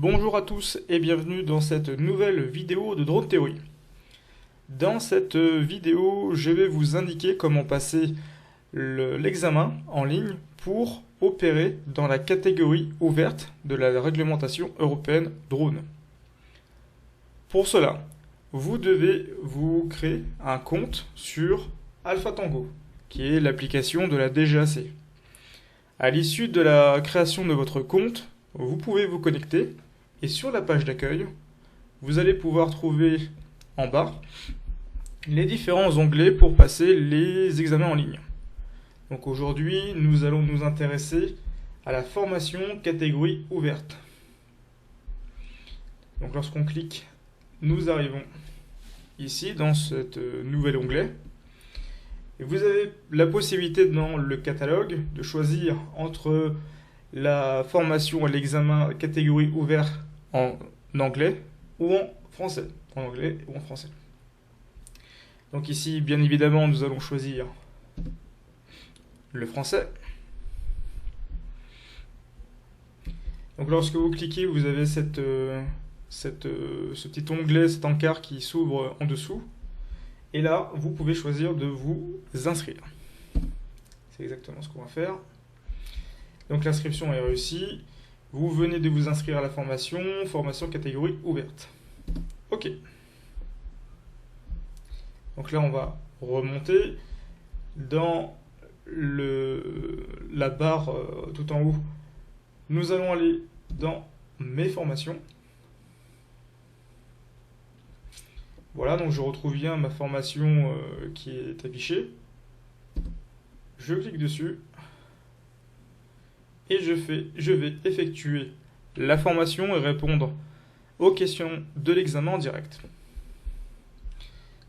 Bonjour à tous et bienvenue dans cette nouvelle vidéo de Drone Theory. Dans cette vidéo, je vais vous indiquer comment passer l'examen en ligne pour opérer dans la catégorie ouverte de la réglementation européenne drone. Pour cela, vous devez vous créer un compte sur Alpha Tango, qui est l'application de la DGAC. À l'issue de la création de votre compte, vous pouvez vous connecter et sur la page d'accueil, vous allez pouvoir trouver en bas les différents onglets pour passer les examens en ligne. Donc aujourd'hui, nous allons nous intéresser à la formation catégorie ouverte. Donc lorsqu'on clique, nous arrivons ici dans ce nouvel onglet. Et vous avez la possibilité dans le catalogue de choisir entre la formation à l'examen catégorie ouverte en anglais ou en français. En anglais ou en français. Donc ici, bien évidemment, nous allons choisir le français. Donc lorsque vous cliquez, vous avez ce petit onglet, cet encart qui s'ouvre en dessous. Et là, vous pouvez choisir de vous inscrire. C'est exactement ce qu'on va faire. Donc l'inscription est réussie. Vous venez de vous inscrire à la formation catégorie ouverte. Ok. Donc là, on va remonter dans la barre tout en haut. Nous allons aller dans mes formations. Voilà, donc je retrouve bien ma formation qui est affichée. Je clique dessus. Et je vais effectuer la formation et répondre aux questions de l'examen en direct.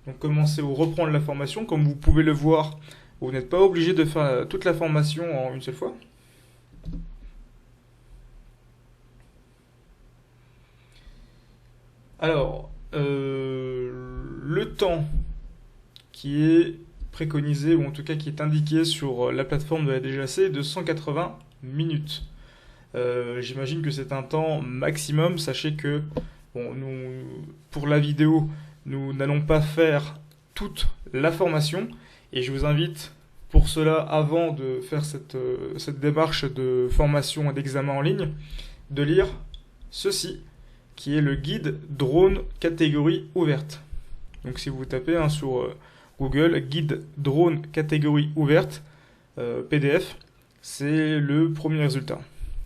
Donc commencer ou reprendre la formation. Comme vous pouvez le voir, vous n'êtes pas obligé de faire toute la formation en une seule fois. Alors, le temps qui est préconisé, ou en tout cas qui est indiqué sur la plateforme de la DGAC est de 180 minutes. J'imagine que c'est un temps maximum. Sachez que pour la vidéo, nous n'allons pas faire toute la formation. Et je vous invite pour cela, avant de faire cette démarche de formation et d'examen en ligne, de lire ceci, qui est le guide drone catégorie ouverte. Donc si vous tapez sur Google, guide drone catégorie ouverte, PDF, c'est le premier résultat.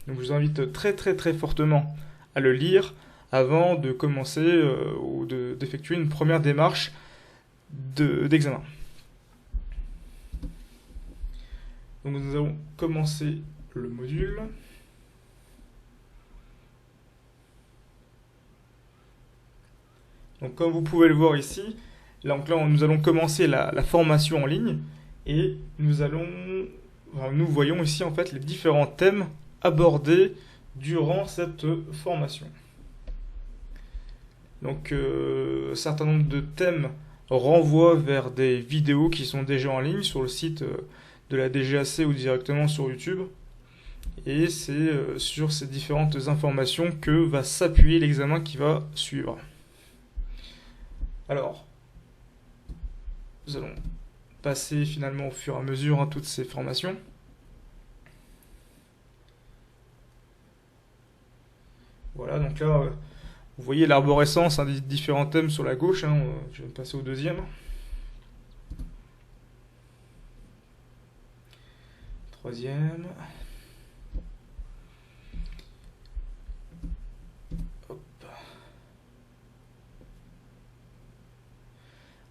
Donc je vous invite très fortement à le lire avant de commencer ou d'effectuer une première démarche d'examen. Donc nous allons commencer le module. Donc comme vous pouvez le voir ici, nous allons commencer la formation en ligne et nous voyons ici en fait les différents thèmes abordés durant cette formation. Donc un certain nombre de thèmes renvoient vers des vidéos qui sont déjà en ligne sur le site de la DGAC ou directement sur YouTube. Et c'est sur ces différentes informations que va s'appuyer l'examen qui va suivre. Alors, nous allons passer finalement au fur et à mesure toutes ces formations. Voilà, donc là, vous voyez l'arborescence des différents thèmes sur la gauche. Je vais passer au deuxième. Troisième. Hop.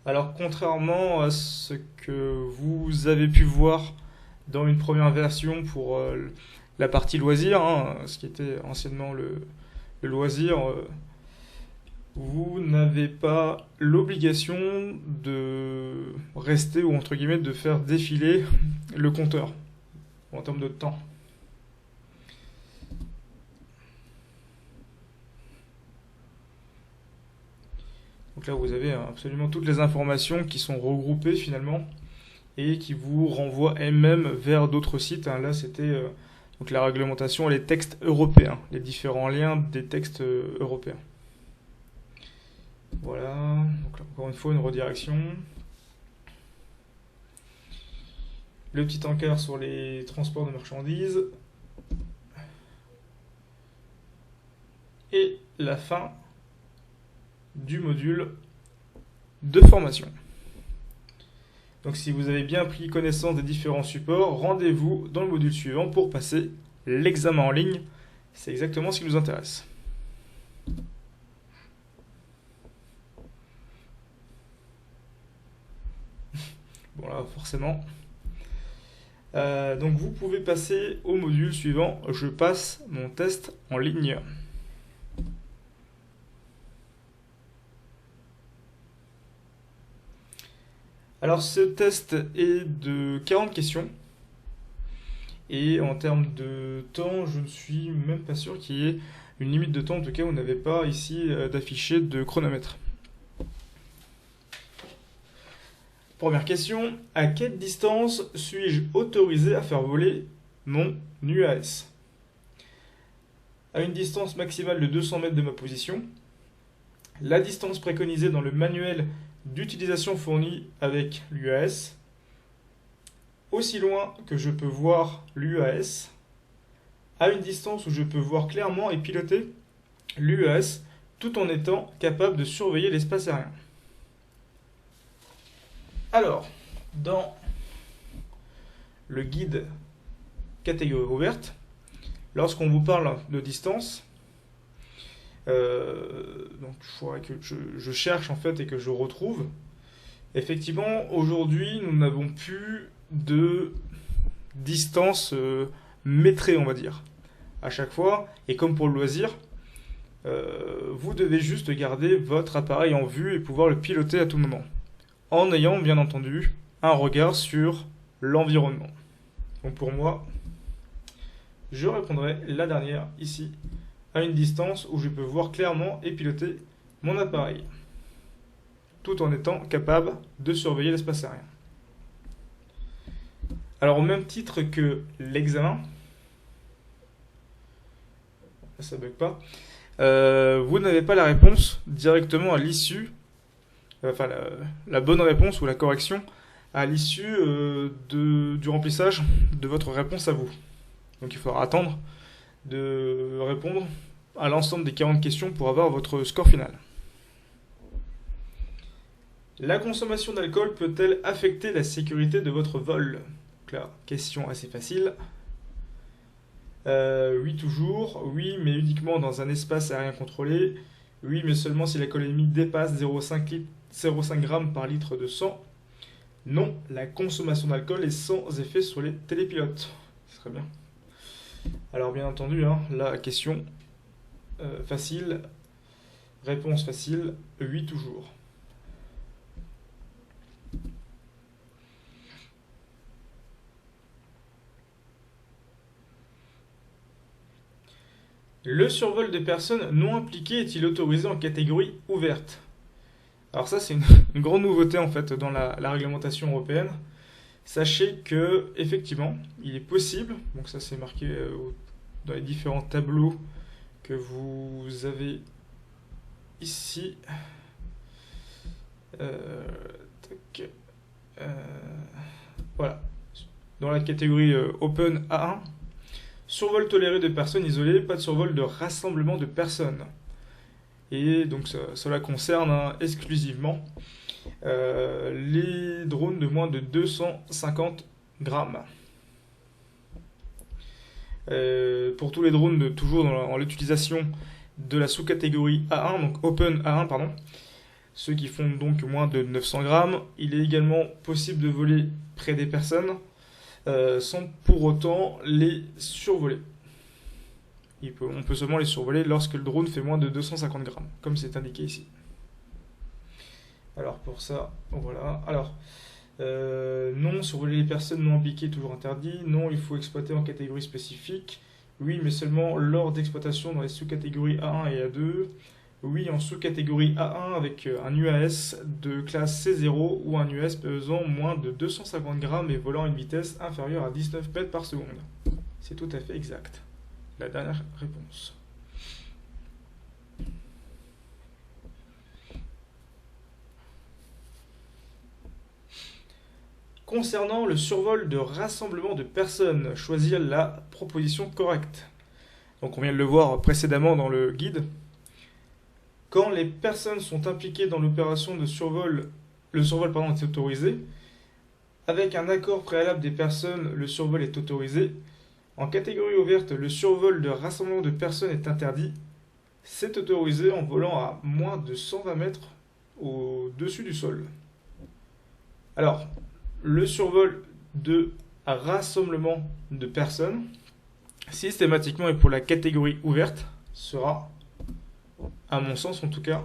Alors, contrairement à ce que vous avez pu voir dans une première version pour la partie loisir, ce qui était anciennement le loisir, vous n'avez pas l'obligation de rester ou entre guillemets de faire défiler le compteur en termes de temps. Donc là vous avez absolument toutes les informations qui sont regroupées finalement et qui vous renvoient elles-mêmes vers d'autres sites. Là c'était Donc la réglementation, les textes européens, les différents liens des textes européens. Voilà, donc là, encore une fois une redirection. Le petit encart sur les transports de marchandises. Et la fin du module de formation. Donc si vous avez bien pris connaissance des différents supports, rendez-vous dans le module suivant pour passer l'examen en ligne. C'est exactement ce qui nous intéresse. Bon là, forcément. Donc vous pouvez passer au module suivant. Je passe mon test en ligne. Alors ce test est de 40 questions. Et en termes de temps, je ne suis même pas sûr qu'il y ait une limite de temps. En tout cas, vous n'avez pas ici d'affiché de chronomètre. Première question, à quelle distance suis-je autorisé à faire voler mon UAS? À une distance maximale de 200 mètres de ma position. La distance préconisée dans le manuel d'utilisation fourni avec l'UAS. Aussi loin que je peux voir l'UAS. À une distance où je peux voir clairement et piloter l'UAS tout en étant capable de surveiller l'espace aérien. Alors, dans le guide catégorie ouverte, lorsqu'on vous parle de distance, donc il faudrait que je cherche en fait et que je retrouve. Effectivement, aujourd'hui, nous n'avons plus de distance métrée, on va dire, à chaque fois. Et comme pour le loisir, vous devez juste garder votre appareil en vue et pouvoir le piloter à tout moment, en ayant bien entendu un regard sur l'environnement. Donc pour moi, je répondrai la dernière ici, à une distance où je peux voir clairement et piloter mon appareil, tout en étant capable de surveiller l'espace aérien. Alors au même titre que l'examen, ça bug pas, vous n'avez pas la réponse directement à l'issue, enfin la bonne réponse ou la correction à l'issue du remplissage de votre réponse à vous. Donc il faudra attendre de répondre à l'ensemble des 40 questions pour avoir votre score final. La consommation d'alcool peut-elle affecter la sécurité de votre vol? Donc là, question assez facile. Oui, toujours. Oui, mais uniquement dans un espace aérien contrôlé. Oui, mais seulement si l'alcoolémie dépasse 0,5 g par litre de sang. Non, la consommation d'alcool est sans effet sur les télépilotes. Ce serait bien. Alors, bien entendu, hein, la question facile, réponse facile, oui, toujours. Le survol de personnes non impliquées est-il autorisé en catégorie ouverte? Alors ça, c'est une grande nouveauté en fait dans la réglementation européenne. Sachez que effectivement, il est possible, donc ça c'est marqué dans les différents tableaux que vous avez ici. Voilà, dans la catégorie Open A1. Survol toléré de personnes isolées, pas de survol de rassemblement de personnes. Et donc cela concerne exclusivement les drones de moins de 250 grammes. Pour tous les drones, toujours dans l'utilisation de la sous-catégorie A1, donc Open A1, pardon, ceux qui font donc moins de 900 grammes, il est également possible de voler près des personnes sans pour autant les survoler. On peut seulement les survoler lorsque le drone fait moins de 250 grammes, comme c'est indiqué ici. Alors pour ça, voilà. Alors, non, survoler les personnes non impliquées, toujours interdit. Non, il faut exploiter en catégorie spécifique. Oui, mais seulement lors d'exploitation dans les sous-catégories A1 et A2. Oui, en sous-catégorie A1 avec un UAS de classe C0 ou un UAS pesant moins de 250 grammes et volant à une vitesse inférieure à 19 mètres par seconde. C'est tout à fait exact. La dernière réponse. Concernant le survol de rassemblement de personnes, choisir la proposition correcte. Donc on vient de le voir précédemment dans le guide. Quand les personnes sont impliquées dans l'opération de survol, le survol est autorisé. Avec un accord préalable des personnes, le survol est autorisé. En catégorie ouverte, le survol de rassemblement de personnes est interdit. C'est autorisé en volant à moins de 120 mètres au-dessus du sol. Alors, le survol de rassemblement de personnes, systématiquement et pour la catégorie ouverte, sera, à mon sens en tout cas,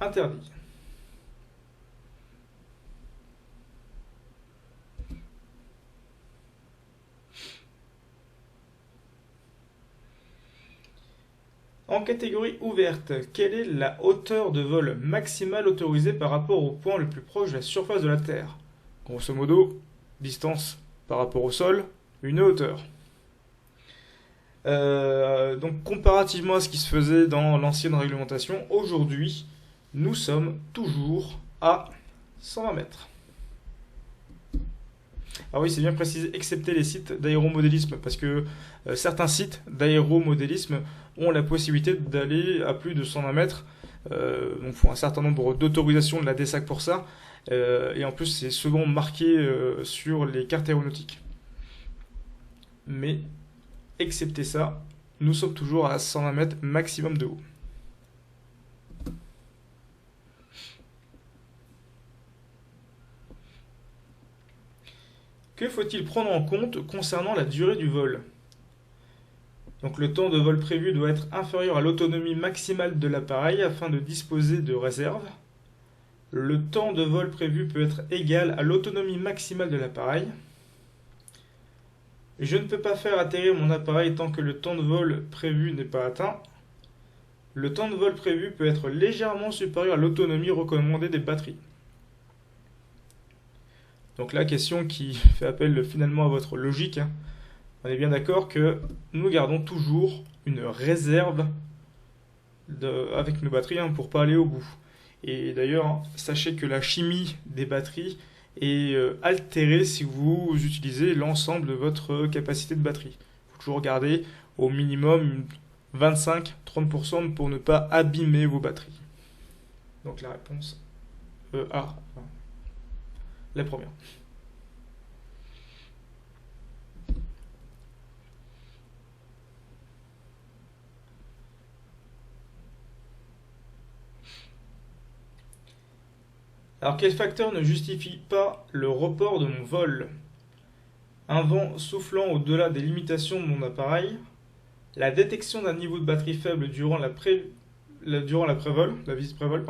interdit. En catégorie ouverte, quelle est la hauteur de vol maximale autorisée par rapport au point le plus proche de la surface de la Terre? Grosso modo, distance par rapport au sol, une hauteur. Donc comparativement à ce qui se faisait dans l'ancienne réglementation, aujourd'hui, nous sommes toujours à 120 mètres. Ah oui, c'est bien précisé, excepté les sites d'aéromodélisme, parce que certains sites d'aéromodélisme ont la possibilité d'aller à plus de 120 mètres. Donc il faut un certain nombre d'autorisations de la DSAC pour ça. Et en plus, c'est souvent marqué sur les cartes aéronautiques. Mais, excepté ça, nous sommes toujours à 120 mètres maximum de haut. Que faut-il prendre en compte concernant la durée du vol? Donc le temps de vol prévu doit être inférieur à l'autonomie maximale de l'appareil afin de disposer de réserves. Le temps de vol prévu peut être égal à l'autonomie maximale de l'appareil. Je ne peux pas faire atterrir mon appareil tant que le temps de vol prévu n'est pas atteint. Le temps de vol prévu peut être légèrement supérieur à l'autonomie recommandée des batteries. Donc la question qui fait appel finalement à votre logique, hein. On est bien d'accord que nous gardons toujours une réserve avec nos batteries pour ne pas aller au bout. Et d'ailleurs, sachez que la chimie des batteries est altérée si vous utilisez l'ensemble de votre capacité de batterie. Il faut toujours garder au minimum 25-30% pour ne pas abîmer vos batteries. Donc la réponse A, la première. Alors quel facteur ne justifie pas le report de mon vol? Un vent soufflant au-delà des limitations de mon appareil, la détection d'un niveau de batterie faible durant la visite pré-vol,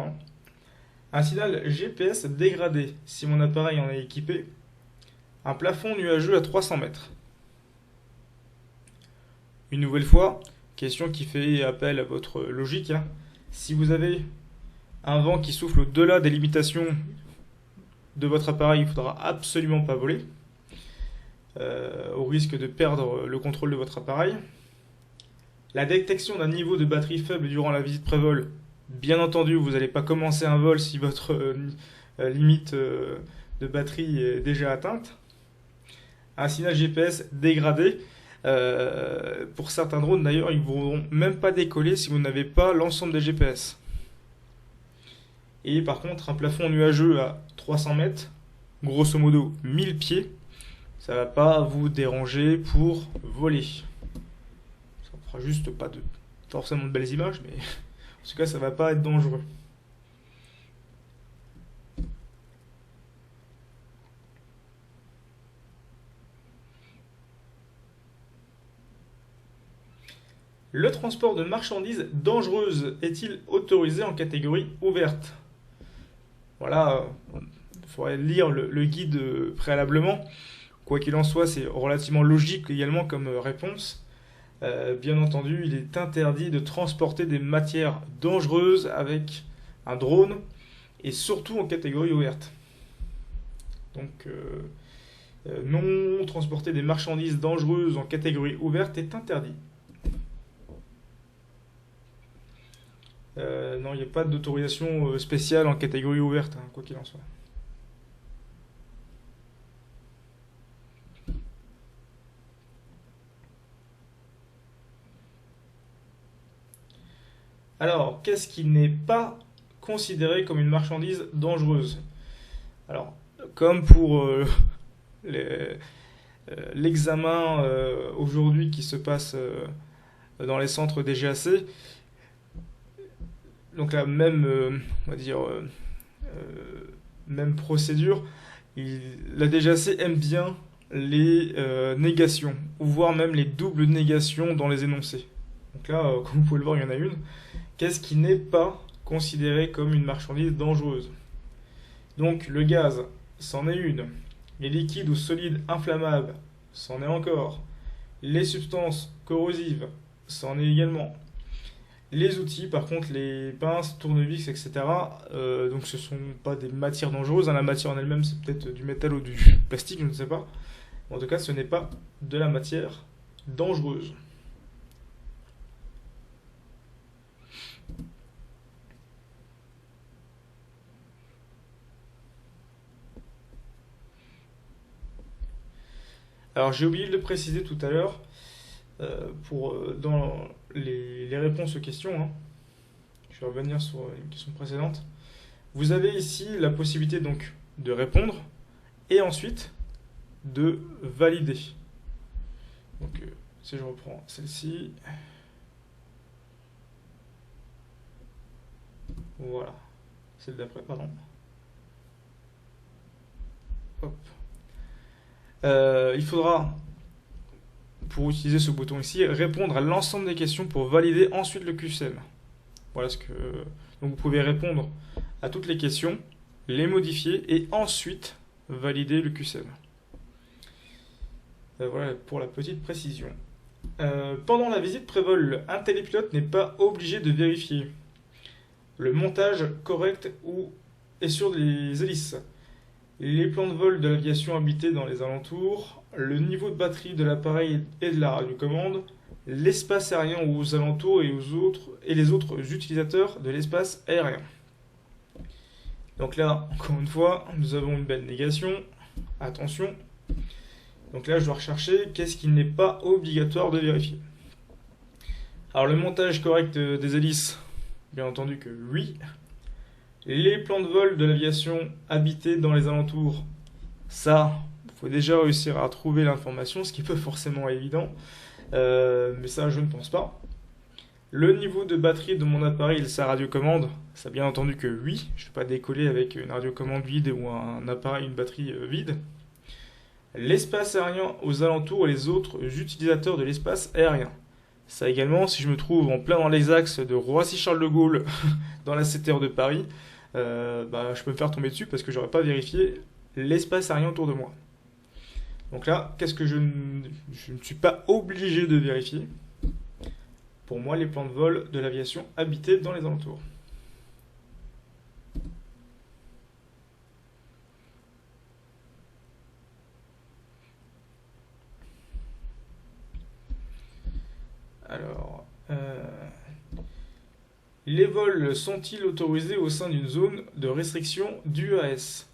un signal GPS dégradé si mon appareil en est équipé, un plafond nuageux à 300 mètres. Une nouvelle fois, question qui fait appel à votre logique, hein. Si vous avez un vent qui souffle au-delà des limitations de votre appareil, il ne faudra absolument pas voler, au risque de perdre le contrôle de votre appareil. La détection d'un niveau de batterie faible durant la visite pré-vol, bien entendu, vous n'allez pas commencer un vol si votre limite de batterie est déjà atteinte. Un signal GPS dégradé. Pour certains drones d'ailleurs, ils ne pourront même pas décoller si vous n'avez pas l'ensemble des GPS. Et par contre, un plafond nuageux à 300 mètres, grosso modo 1000 pieds, ça ne va pas vous déranger pour voler. Ça ne fera juste pas forcément de belles images, mais en tout cas, ça ne va pas être dangereux. Le transport de marchandises dangereuses est-il autorisé en catégorie ouverte? Voilà, il faudrait lire le guide préalablement. Quoi qu'il en soit, c'est relativement logique également comme réponse. Bien entendu, il est interdit de transporter des matières dangereuses avec un drone et surtout en catégorie ouverte. Donc, Non, transporter des marchandises dangereuses en catégorie ouverte est interdit. Non, il n'y a pas d'autorisation spéciale en catégorie ouverte, hein, quoi qu'il en soit. Alors, qu'est-ce qui n'est pas considéré comme une marchandise dangereuse? Alors, comme pour les- l'examen aujourd'hui qui se passe dans les centres des GAC, donc la même, on va dire, même procédure, la DGAC aime bien les négations, ou voire même les doubles négations dans les énoncés. Donc là, comme vous pouvez le voir, il y en a une. Qu'est-ce qui n'est pas considéré comme une marchandise dangereuse? Donc le gaz, c'en est une. Les liquides ou solides inflammables, c'en est encore. Les substances corrosives, c'en est également. Les outils, par contre, les pinces, tournevis, etc., donc ce sont pas des matières dangereuses, hein. La matière en elle-même, c'est peut-être du métal ou du plastique, je ne sais pas. En tout cas, ce n'est pas de la matière dangereuse. Alors j'ai oublié de le préciser tout à l'heure, dans les réponses aux questions, hein. Je vais revenir sur une question précédente. Vous avez ici la possibilité donc de répondre et ensuite de valider. Donc si je reprends celle-ci, voilà, celle d'après, pardon. Hop. Il faudra, pour utiliser ce bouton ici, répondre à l'ensemble des questions pour valider ensuite le QCM. Voilà ce que. Donc vous pouvez répondre à toutes les questions, les modifier et ensuite valider le QCM. Voilà pour la petite précision. Pendant la visite prévol, un télépilote n'est pas obligé de vérifier le montage correct ou est sur les hélices, les plans de vol de l'aviation habitée dans les alentours, le niveau de batterie de l'appareil et de la radiocommande, l'espace aérien aux alentours et les autres utilisateurs de l'espace aérien. Donc là, encore une fois, nous avons une belle négation. Attention. Donc là, je dois rechercher qu'est-ce qui n'est pas obligatoire de vérifier. Alors le montage correct des hélices, bien entendu que oui. Les plans de vol de l'aviation habitée dans les alentours, ça, il faut déjà réussir à trouver l'information, ce qui peut forcément être évident, mais ça je ne pense pas. Le niveau de batterie de mon appareil et sa radiocommande, ça bien entendu que oui, je ne vais pas décoller avec une radiocommande vide ou un appareil, une batterie vide. L'espace aérien aux alentours et les autres utilisateurs de l'espace aérien. Ça également, si je me trouve en plein dans les axes de Roissy-Charles de Gaulle, dans la CTR de Paris, je peux me faire tomber dessus parce que j'aurais pas vérifié l'espace aérien autour de moi. Donc là, qu'est-ce que je ne suis pas obligé de vérifier? Pour moi, les plans de vol de l'aviation habitée dans les alentours. Alors, les vols sont-ils autorisés au sein d'une zone de restriction d'UAS?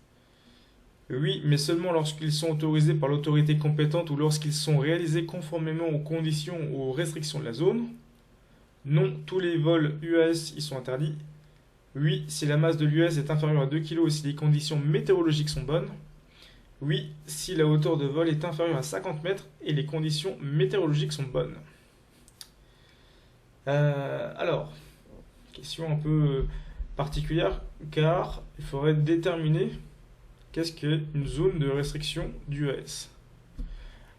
Oui, mais seulement lorsqu'ils sont autorisés par l'autorité compétente ou lorsqu'ils sont réalisés conformément aux conditions ou aux restrictions de la zone. Non, tous les vols UAS y sont interdits. Oui, si la masse de l'UAS est inférieure à 2 kg et si les conditions météorologiques sont bonnes. Oui, si la hauteur de vol est inférieure à 50 mètres et les conditions météorologiques sont bonnes. Alors, question un peu particulière car il faudrait déterminer qu'est-ce qu'une zone de restriction d'UAS.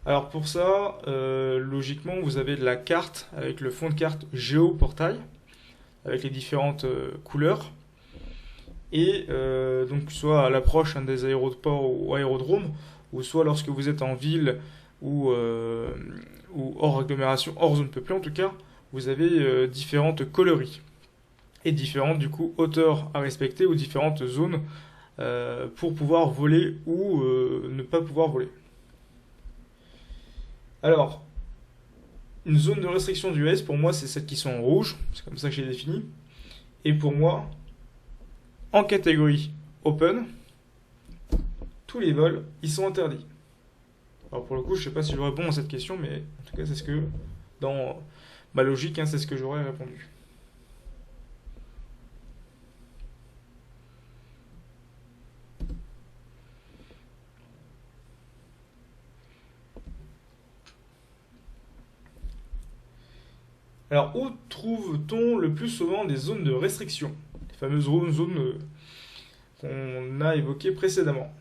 Alors pour ça, logiquement, vous avez de la carte avec le fond de carte géoportail avec les différentes couleurs et donc soit à l'approche des aéroports ou aérodromes ou soit lorsque vous êtes en ville ou hors agglomération, hors zone peuplée en tout cas, vous avez différentes coloris et différentes du coup hauteurs à respecter ou différentes zones pour pouvoir voler ou ne pas pouvoir voler. Alors, une zone de restriction du US, pour moi, c'est celles qui sont en rouge. C'est comme ça que j'ai défini. Et pour moi, en catégorie open, tous les vols, ils sont interdits. Alors pour le coup, je sais pas si je réponds à cette question, mais en tout cas, c'est ce que, dans ma logique, hein, c'est ce que j'aurais répondu. Alors, où trouve-t-on le plus souvent des zones de restriction? Les fameuses zones qu'on a évoquées précédemment.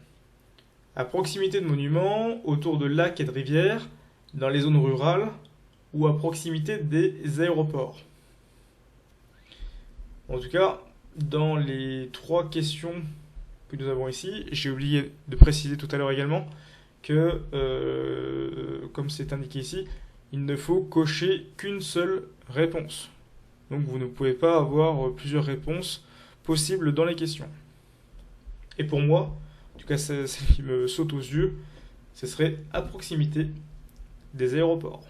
À proximité de monuments, autour de lacs et de rivières, dans les zones rurales ou à proximité des aéroports. En tout cas, dans les trois questions que nous avons ici, j'ai oublié de préciser tout à l'heure également que, comme c'est indiqué ici, il ne faut cocher qu'une seule réponse. Donc vous ne pouvez pas avoir plusieurs réponses possibles dans les questions. Et pour moi, en tout cas celle qui me saute aux yeux, ce serait à proximité des aéroports.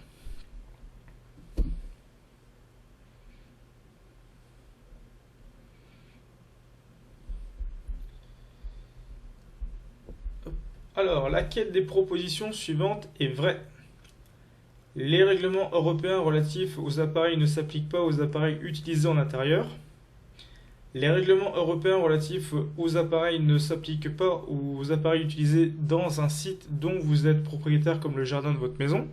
Alors, laquelle des propositions suivantes est vraie? Les règlements européens relatifs aux appareils ne s'appliquent pas aux appareils utilisés en intérieur. Les règlements européens relatifs aux appareils ne s'appliquent pas aux appareils utilisés dans un site dont vous êtes propriétaire comme le jardin de votre maison.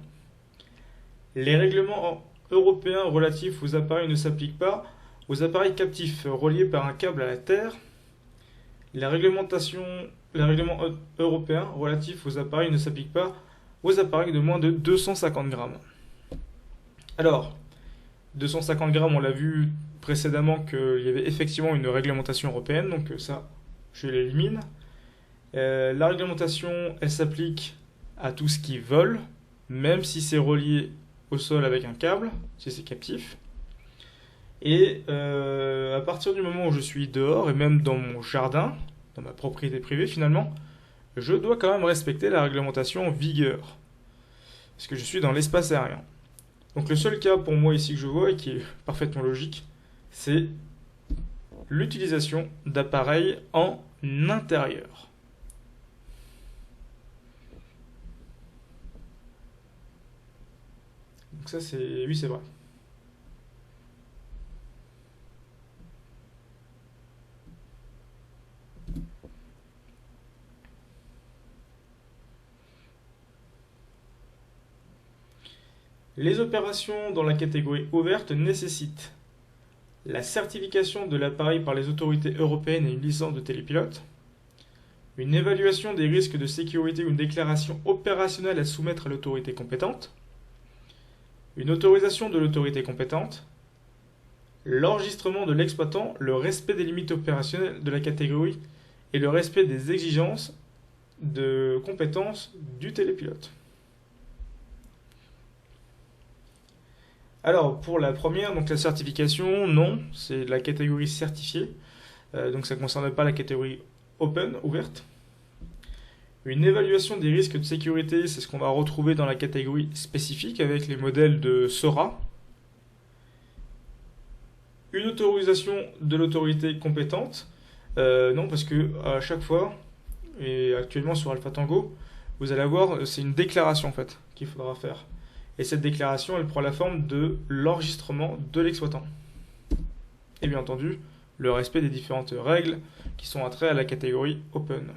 Les règlements européens relatifs aux appareils ne s'appliquent pas aux appareils captifs reliés par un câble à la terre. Les règlements européens relatifs aux appareils ne s'appliquent pas aux appareils de moins de 250 grammes. Alors, 250 grammes, on l'a vu précédemment qu'il y avait effectivement une réglementation européenne, donc ça, je l'élimine. La réglementation, elle s'applique à tout ce qui vole, même si c'est relié au sol avec un câble, si c'est captif. Et à partir du moment où je suis dehors, et même dans mon jardin, dans ma propriété privée finalement, je dois quand même respecter la réglementation en vigueur. Parce que je suis dans l'espace aérien. Donc le seul cas pour moi ici que je vois, et qui est parfaitement logique, c'est l'utilisation d'appareils en intérieur. Donc ça c'est... Oui, c'est vrai. Les opérations dans la catégorie ouverte nécessitent la certification de l'appareil par les autorités européennes et une licence de télépilote, une évaluation des risques de sécurité ou une déclaration opérationnelle à soumettre à l'autorité compétente, une autorisation de l'autorité compétente, l'enregistrement de l'exploitant, le respect des limites opérationnelles de la catégorie et le respect des exigences de compétences du télépilote. Alors, pour la première, donc la certification, non, c'est la catégorie certifiée. Donc ça ne concerne pas la catégorie open, ouverte. Une évaluation des risques de sécurité, c'est ce qu'on va retrouver dans la catégorie spécifique avec les modèles de SORA. Une autorisation de l'autorité compétente, non, parce que à chaque fois, et actuellement sur Alpha Tango, vous allez avoir, c'est une déclaration en fait qu'il faudra faire. Et cette déclaration, elle prend la forme de l'enregistrement de l'exploitant. Et bien entendu, le respect des différentes règles qui sont attraites à la catégorie Open.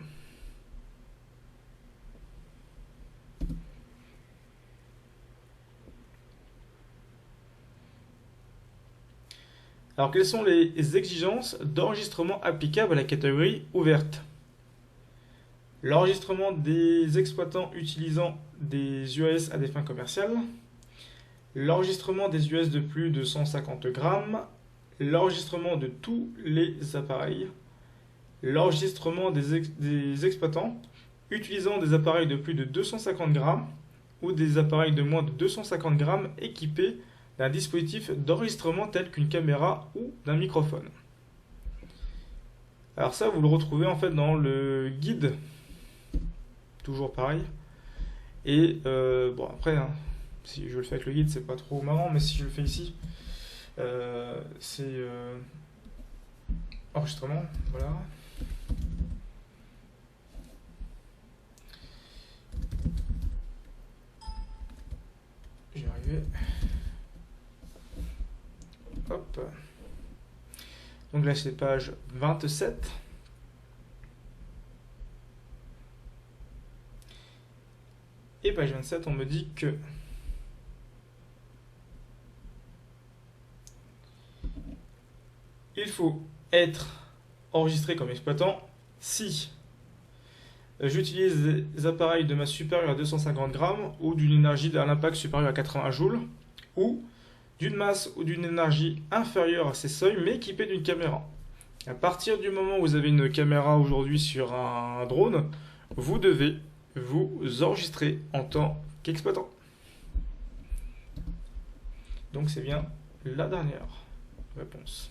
Alors, quelles sont les exigences d'enregistrement applicables à la catégorie ouverte? L'enregistrement des exploitants utilisant des US à des fins commerciales, l'enregistrement des US de plus de 150 grammes, l'enregistrement de tous les appareils, l'enregistrement des exploitants utilisant des appareils de plus de 250 grammes ou des appareils de moins de 250 grammes équipés d'un dispositif d'enregistrement tel qu'une caméra ou d'un microphone. Alors ça, vous le retrouvez en fait dans le guide. Toujours pareil. Et bon, après, hein, Si je le fais avec le guide, c'est pas trop marrant, mais si je le fais ici, c'est enregistrement, voilà. J'y arrivé. Hop. Donc là, c'est page 27. Et page 27, on me dit que il faut être enregistré comme exploitant si j'utilise des appareils de masse supérieure à 250 grammes ou d'une énergie d'un impact supérieur à 80 joules ou d'une masse ou d'une énergie inférieure à ces seuils mais équipé d'une caméra. À partir du moment où vous avez une caméra aujourd'hui sur un drone, vous devez vous enregistrer en tant qu'exploitant. Donc c'est bien la dernière réponse.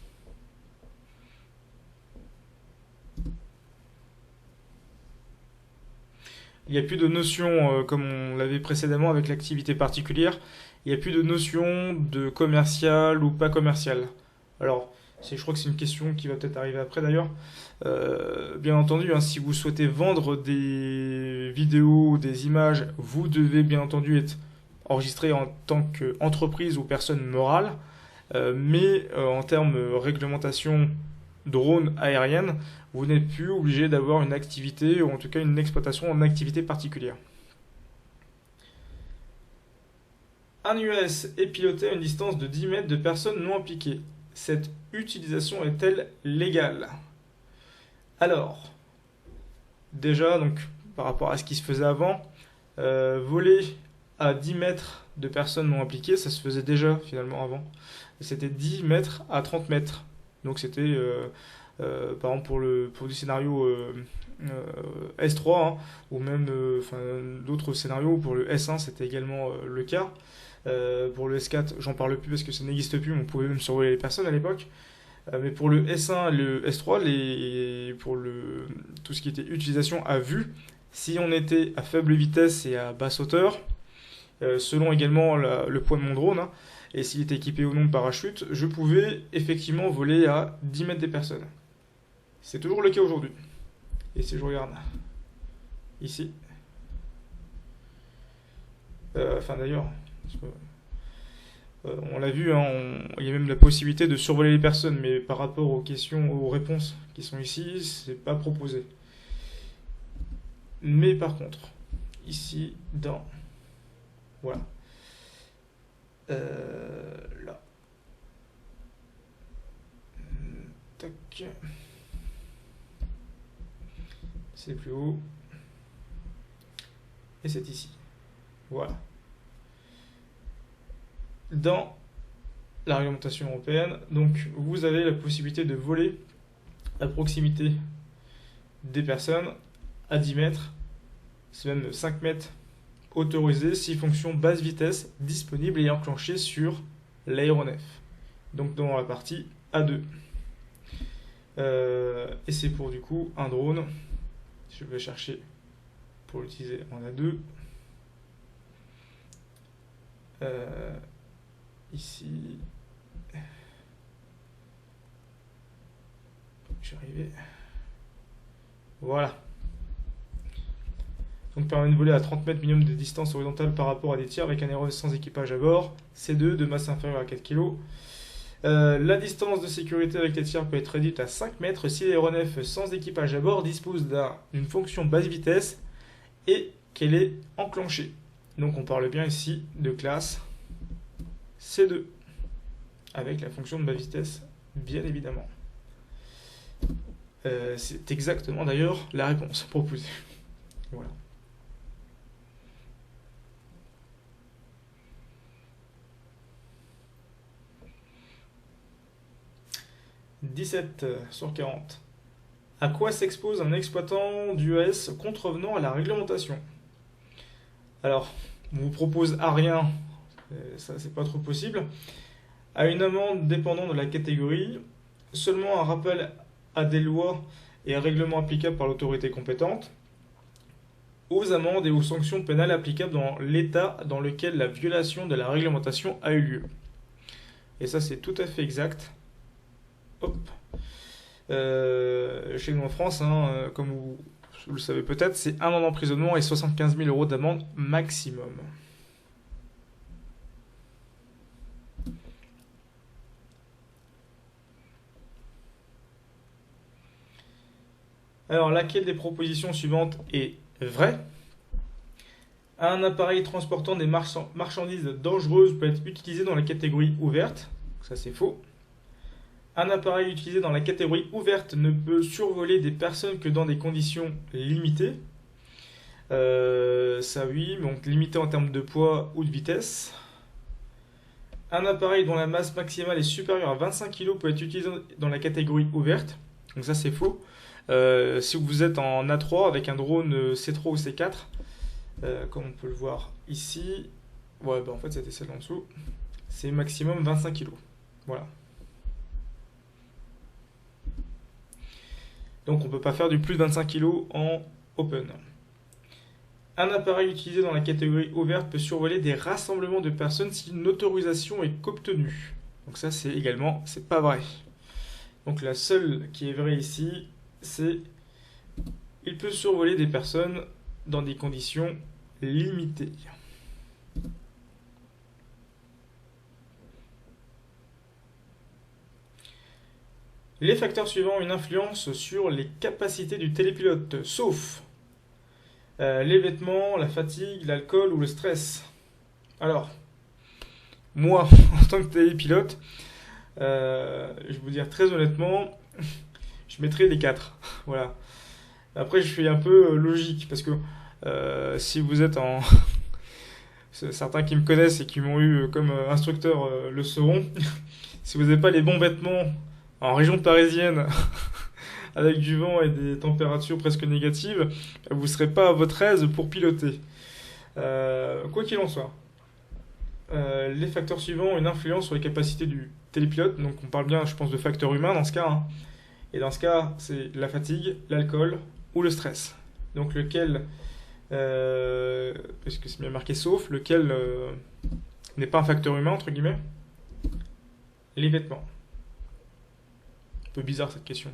Il n'y a plus de notion, comme on l'avait précédemment avec l'activité particulière, il n'y a plus de notion de commercial ou pas commercial. Alors, je crois que c'est une question qui va peut-être arriver après d'ailleurs. Bien entendu, hein, si vous souhaitez vendre des vidéos, des images, vous devez bien entendu être enregistré en tant qu'entreprise ou personne morale. Mais en termes de réglementation drone aérienne, vous n'êtes plus obligé d'avoir une activité, ou en tout cas une exploitation en activité particulière. Un US est piloté à une distance de 10 mètres de personnes non impliquées. Cette utilisation est-elle légale? Alors, déjà, donc, par rapport à ce qui se faisait avant, voler à 10 mètres de personnes non impliquées, ça se faisait déjà finalement avant. C'était 10 mètres à 30 mètres. Donc c'était, par exemple, pour du scénario S3, hein, ou même d'autres scénarios, pour le S1, c'était également le cas. Pour le S4, j'en parle plus parce que ça n'existe plus, mais on pouvait même survoler les personnes à l'époque. Mais pour le S1 et le S3, pour tout ce qui était utilisation à vue, si on était à faible vitesse et à basse hauteur, selon également le poids de mon drone, hein, et s'il était équipé ou non de parachute, je pouvais effectivement voler à 10 mètres des personnes. C'est toujours le cas aujourd'hui. Et si je regarde ici, d'ailleurs, on l'a vu, hein, il y a même la possibilité de survoler les personnes, mais par rapport aux questions, aux réponses qui sont ici, c'est pas proposé. Mais par contre, ici, voilà. Là. Tac. C'est plus haut. Et c'est ici. Voilà. Dans la réglementation européenne, donc vous avez la possibilité de voler à proximité des personnes à 10 mètres, c'est même 5 mètres autorisé si fonction basse vitesse disponible et enclenchée sur l'aéronef. Donc dans la partie A2. Et c'est pour du coup un drone. Je vais chercher pour l'utiliser en A2. Ici. Je suis arrivé. Voilà. Donc permet de voler à 30 mètres minimum de distance horizontale par rapport à des tirs avec un aéronef sans équipage à bord. C2 de masse inférieure à 4 kg. La distance de sécurité avec les tirs peut être réduite à 5 mètres si l'aéronef sans équipage à bord dispose d'une fonction basse vitesse et qu'elle est enclenchée. Donc on parle bien ici de classe C2 avec la fonction de basse vitesse, bien évidemment. C'est exactement d'ailleurs la réponse proposée. Voilà. « 17 sur 40. À quoi s'expose un exploitant d'UAS contrevenant à la réglementation ?» Alors, on vous propose à rien, ça c'est pas trop possible, à une amende dépendant de la catégorie, seulement un rappel à des lois et un règlement applicable par l'autorité compétente, aux amendes et aux sanctions pénales applicables dans l'État dans lequel la violation de la réglementation a eu lieu. Et ça, c'est tout à fait exact. Hop. Chez nous en France, hein, comme vous le savez peut-être, c'est 1 an d'emprisonnement et 75 000 euros d'amende maximum. Alors, laquelle des propositions suivantes est vraie? Un appareil transportant des marchandises dangereuses peut être utilisé dans la catégorie ouverte. Ça, c'est faux. Un appareil utilisé dans la catégorie ouverte ne peut survoler des personnes que dans des conditions limitées. Ça, oui, donc limité en termes de poids ou de vitesse. Un appareil dont la masse maximale est supérieure à 25 kg peut être utilisé dans la catégorie ouverte. Donc ça, c'est faux. Si vous êtes en A3 avec un drone C3 ou C4, comme on peut le voir ici, ouais, bah en fait c'était celle en dessous, c'est maximum 25 kg. Voilà. Donc on ne peut pas faire du plus de 25 kg en open. Un appareil utilisé dans la catégorie ouverte peut survoler des rassemblements de personnes si une autorisation est qu'obtenue. Donc ça c'est également, c'est pas vrai. Donc la seule qui est vraie ici, c'est il peut survoler des personnes dans des conditions limitées. Les facteurs suivants ont une influence sur les capacités du télépilote, sauf les vêtements, la fatigue, l'alcool ou le stress. Alors, moi, en tant que télépilote, je vais vous dire très honnêtement, je mettrais les 4. Voilà. Après, je suis un peu logique parce que si vous êtes en. Certains qui me connaissent et qui m'ont eu comme instructeur le sauront. Si vous n'avez pas les bons vêtements en région parisienne, avec du vent et des températures presque négatives, vous ne serez pas à votre aise pour piloter. Quoi qu'il en soit, les facteurs suivants ont une influence sur les capacités du télépilote. Donc on parle bien, je pense, de facteurs humains dans ce cas, hein. Et dans ce cas, c'est la fatigue, l'alcool ou le stress. Donc lequel, parce que c'est bien marqué sauf, lequel n'est pas un facteur humain, entre guillemets? Les vêtements. Un peu bizarre cette question.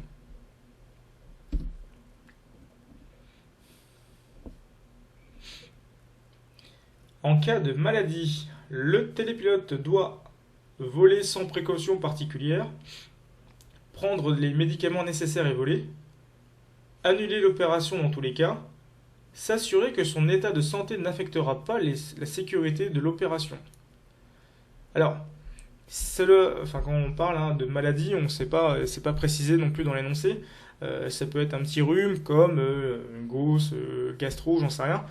En cas de maladie, le télépilote doit voler sans précaution particulière, prendre les médicaments nécessaires et voler, annuler l'opération dans tous les cas, s'assurer que son état de santé n'affectera pas la sécurité de l'opération. Alors, quand on parle de maladie, on ne sait pas, c'est pas précisé non plus dans l'énoncé. Ça peut être un petit rhume comme une gousse, gastro, j'en sais rien.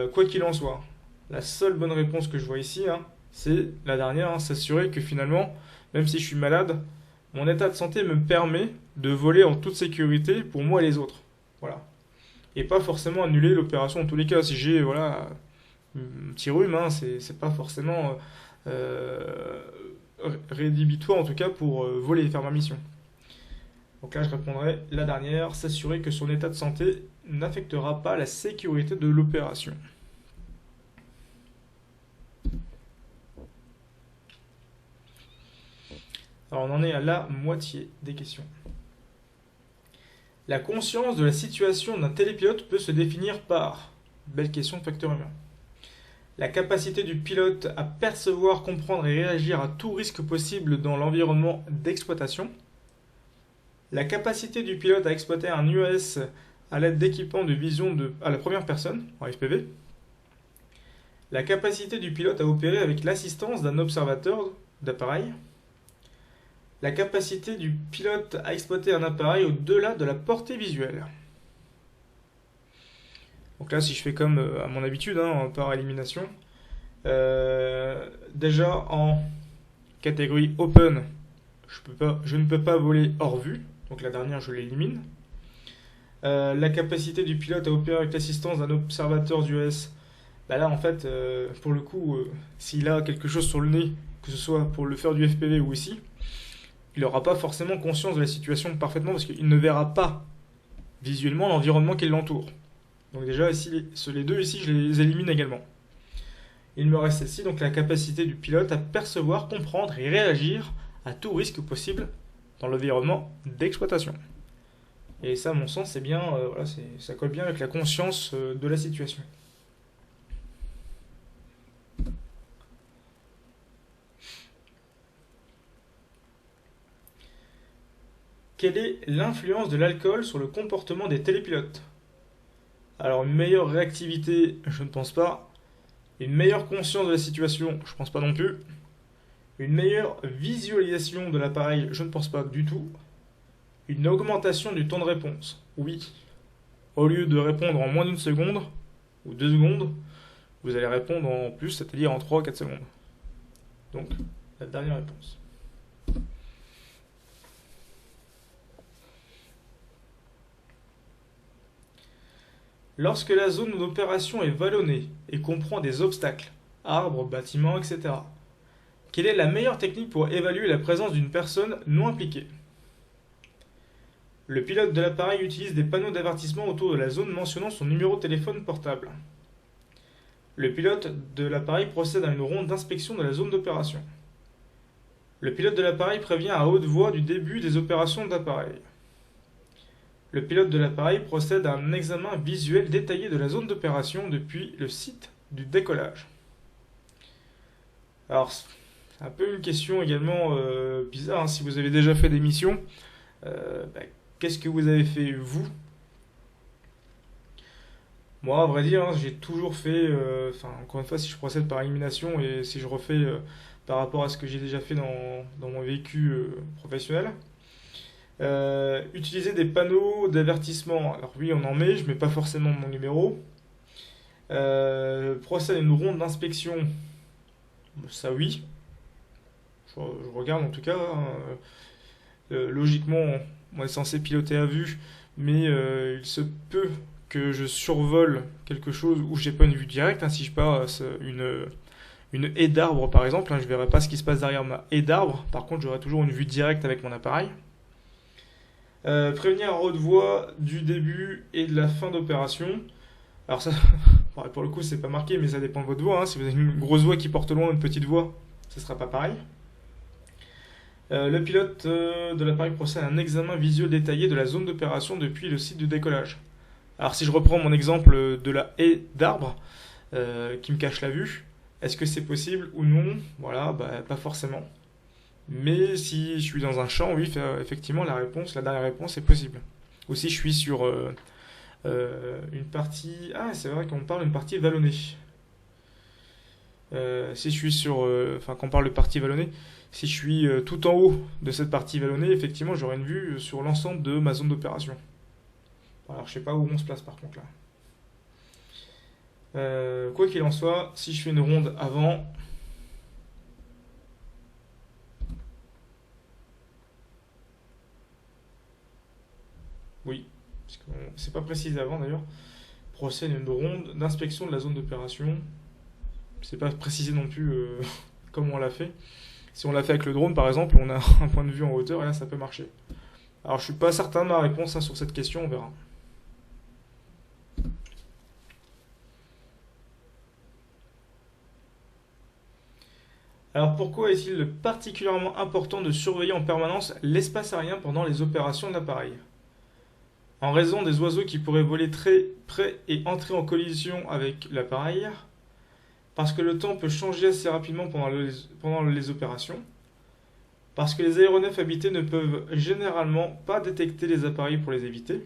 Quoi qu'il en soit, la seule bonne réponse que je vois ici, c'est la dernière, s'assurer que finalement, même si je suis malade, mon état de santé me permet de voler en toute sécurité pour moi et les autres. Voilà. Et pas forcément annuler l'opération en tous les cas. Si j'ai un petit rhume, c'est pas forcément rédhibitoire en tout cas pour voler et faire ma mission. Donc là je répondrai la dernière, s'assurer que son état de santé n'affectera pas la sécurité de l'opération. Alors on en est à la moitié des questions. La conscience de la situation d'un télépilote peut se définir par, belle question de facteur humain, la capacité du pilote à percevoir, comprendre et réagir à tout risque possible dans l'environnement d'exploitation, la capacité du pilote à exploiter un UAS à l'aide d'équipements de vision à la première personne, en FPV, la capacité du pilote à opérer avec l'assistance d'un observateur d'appareil, la capacité du pilote à exploiter un appareil au-delà de la portée visuelle. Donc là, si je fais comme à mon habitude, par élimination, déjà en catégorie open, je ne peux pas voler hors vue, donc la dernière je l'élimine. La capacité du pilote à opérer avec l'assistance d'un observateur d'UAS, là en fait, pour le coup, s'il a quelque chose sur le nez, que ce soit pour le faire du FPV ou ici, il n'aura pas forcément conscience de la situation parfaitement parce qu'il ne verra pas visuellement l'environnement qui l'entoure. Donc déjà, ici, les deux ici, je les élimine également. Il me reste celle-ci, donc la capacité du pilote à percevoir, comprendre et réagir à tout risque possible dans l'environnement d'exploitation. Et ça, à mon sens, c'est bien, voilà, ça colle bien avec la conscience de la situation. Quelle est l'influence de l'alcool sur le comportement des télépilotes? Alors, une meilleure réactivité, je ne pense pas. Une meilleure conscience de la situation, je ne pense pas non plus. Une meilleure visualisation de l'appareil, je ne pense pas du tout. Une augmentation du temps de réponse, oui. Au lieu de répondre en moins d'une seconde, ou 2 secondes, vous allez répondre en plus, c'est-à-dire en 3 ou 4 secondes. Donc, la dernière réponse. Lorsque la zone d'opération est vallonnée et comprend des obstacles, arbres, bâtiments, etc., quelle est la meilleure technique pour évaluer la présence d'une personne non impliquée? Le pilote de l'appareil utilise des panneaux d'avertissement autour de la zone mentionnant son numéro de téléphone portable. Le pilote de l'appareil procède à une ronde d'inspection de la zone d'opération. Le pilote de l'appareil prévient à haute voix du début des opérations d'appareil. Le pilote de l'appareil procède à un examen visuel détaillé de la zone d'opération depuis le site du décollage. Alors, c'est un peu une question également bizarre, hein. Si vous avez déjà fait des missions, qu'est-ce que vous avez fait vous? Moi, à vrai dire, hein, j'ai toujours fait, encore une fois, si je procède par élimination et si je refais par rapport à ce que j'ai déjà fait dans mon vécu professionnel, utiliser des panneaux d'avertissement. Alors oui, on en met, je mets pas forcément mon numéro. Procède à une ronde d'inspection. Ça oui. Je regarde en tout cas, hein. Logiquement, on est censé piloter à vue, mais il se peut que je survole quelque chose où j'ai pas une vue directe, hein. Si je passe une haie d'arbres par exemple, hein, je verrai pas ce qui se passe derrière ma haie d'arbres. Par contre, j'aurai toujours une vue directe avec mon appareil. Prévenir à haute voix du début et de la fin d'opération. Alors ça, pour le coup, c'est pas marqué, mais ça dépend de votre voix, hein. Si vous avez une grosse voix qui porte loin, une petite voix, ça sera pas pareil. Le pilote de l'appareil procède à un examen visuel détaillé de la zone d'opération depuis le site du décollage. Alors si je reprends mon exemple de la haie d'arbres qui me cache la vue, est-ce que c'est possible ou non? Voilà, pas forcément. Mais si je suis dans un champ, oui, effectivement, la dernière réponse est possible. Ou si je suis sur une partie... Ah, c'est vrai qu'on parle d'une partie vallonnée. Si je suis sur... quand on parle de partie vallonnée, si je suis tout en haut de cette partie vallonnée, effectivement, j'aurai une vue sur l'ensemble de ma zone d'opération. Alors, je sais pas où on se place par contre là. Quoi qu'il en soit, si je fais une ronde avant... Oui, parce que c'est pas précisé avant d'ailleurs. Procède à une ronde d'inspection de la zone d'opération. C'est pas précisé non plus comment on l'a fait. Si on l'a fait avec le drone par exemple, on a un point de vue en hauteur et là ça peut marcher. Alors je suis pas certain de ma réponse, hein, sur cette question, on verra. Alors pourquoi est-il particulièrement important de surveiller en permanence l'espace aérien pendant les opérations de l'appareil? En raison des oiseaux qui pourraient voler très près et entrer en collision avec l'appareil, parce que le temps peut changer assez rapidement pendant les opérations, parce que les aéronefs habités ne peuvent généralement pas détecter les appareils pour les éviter,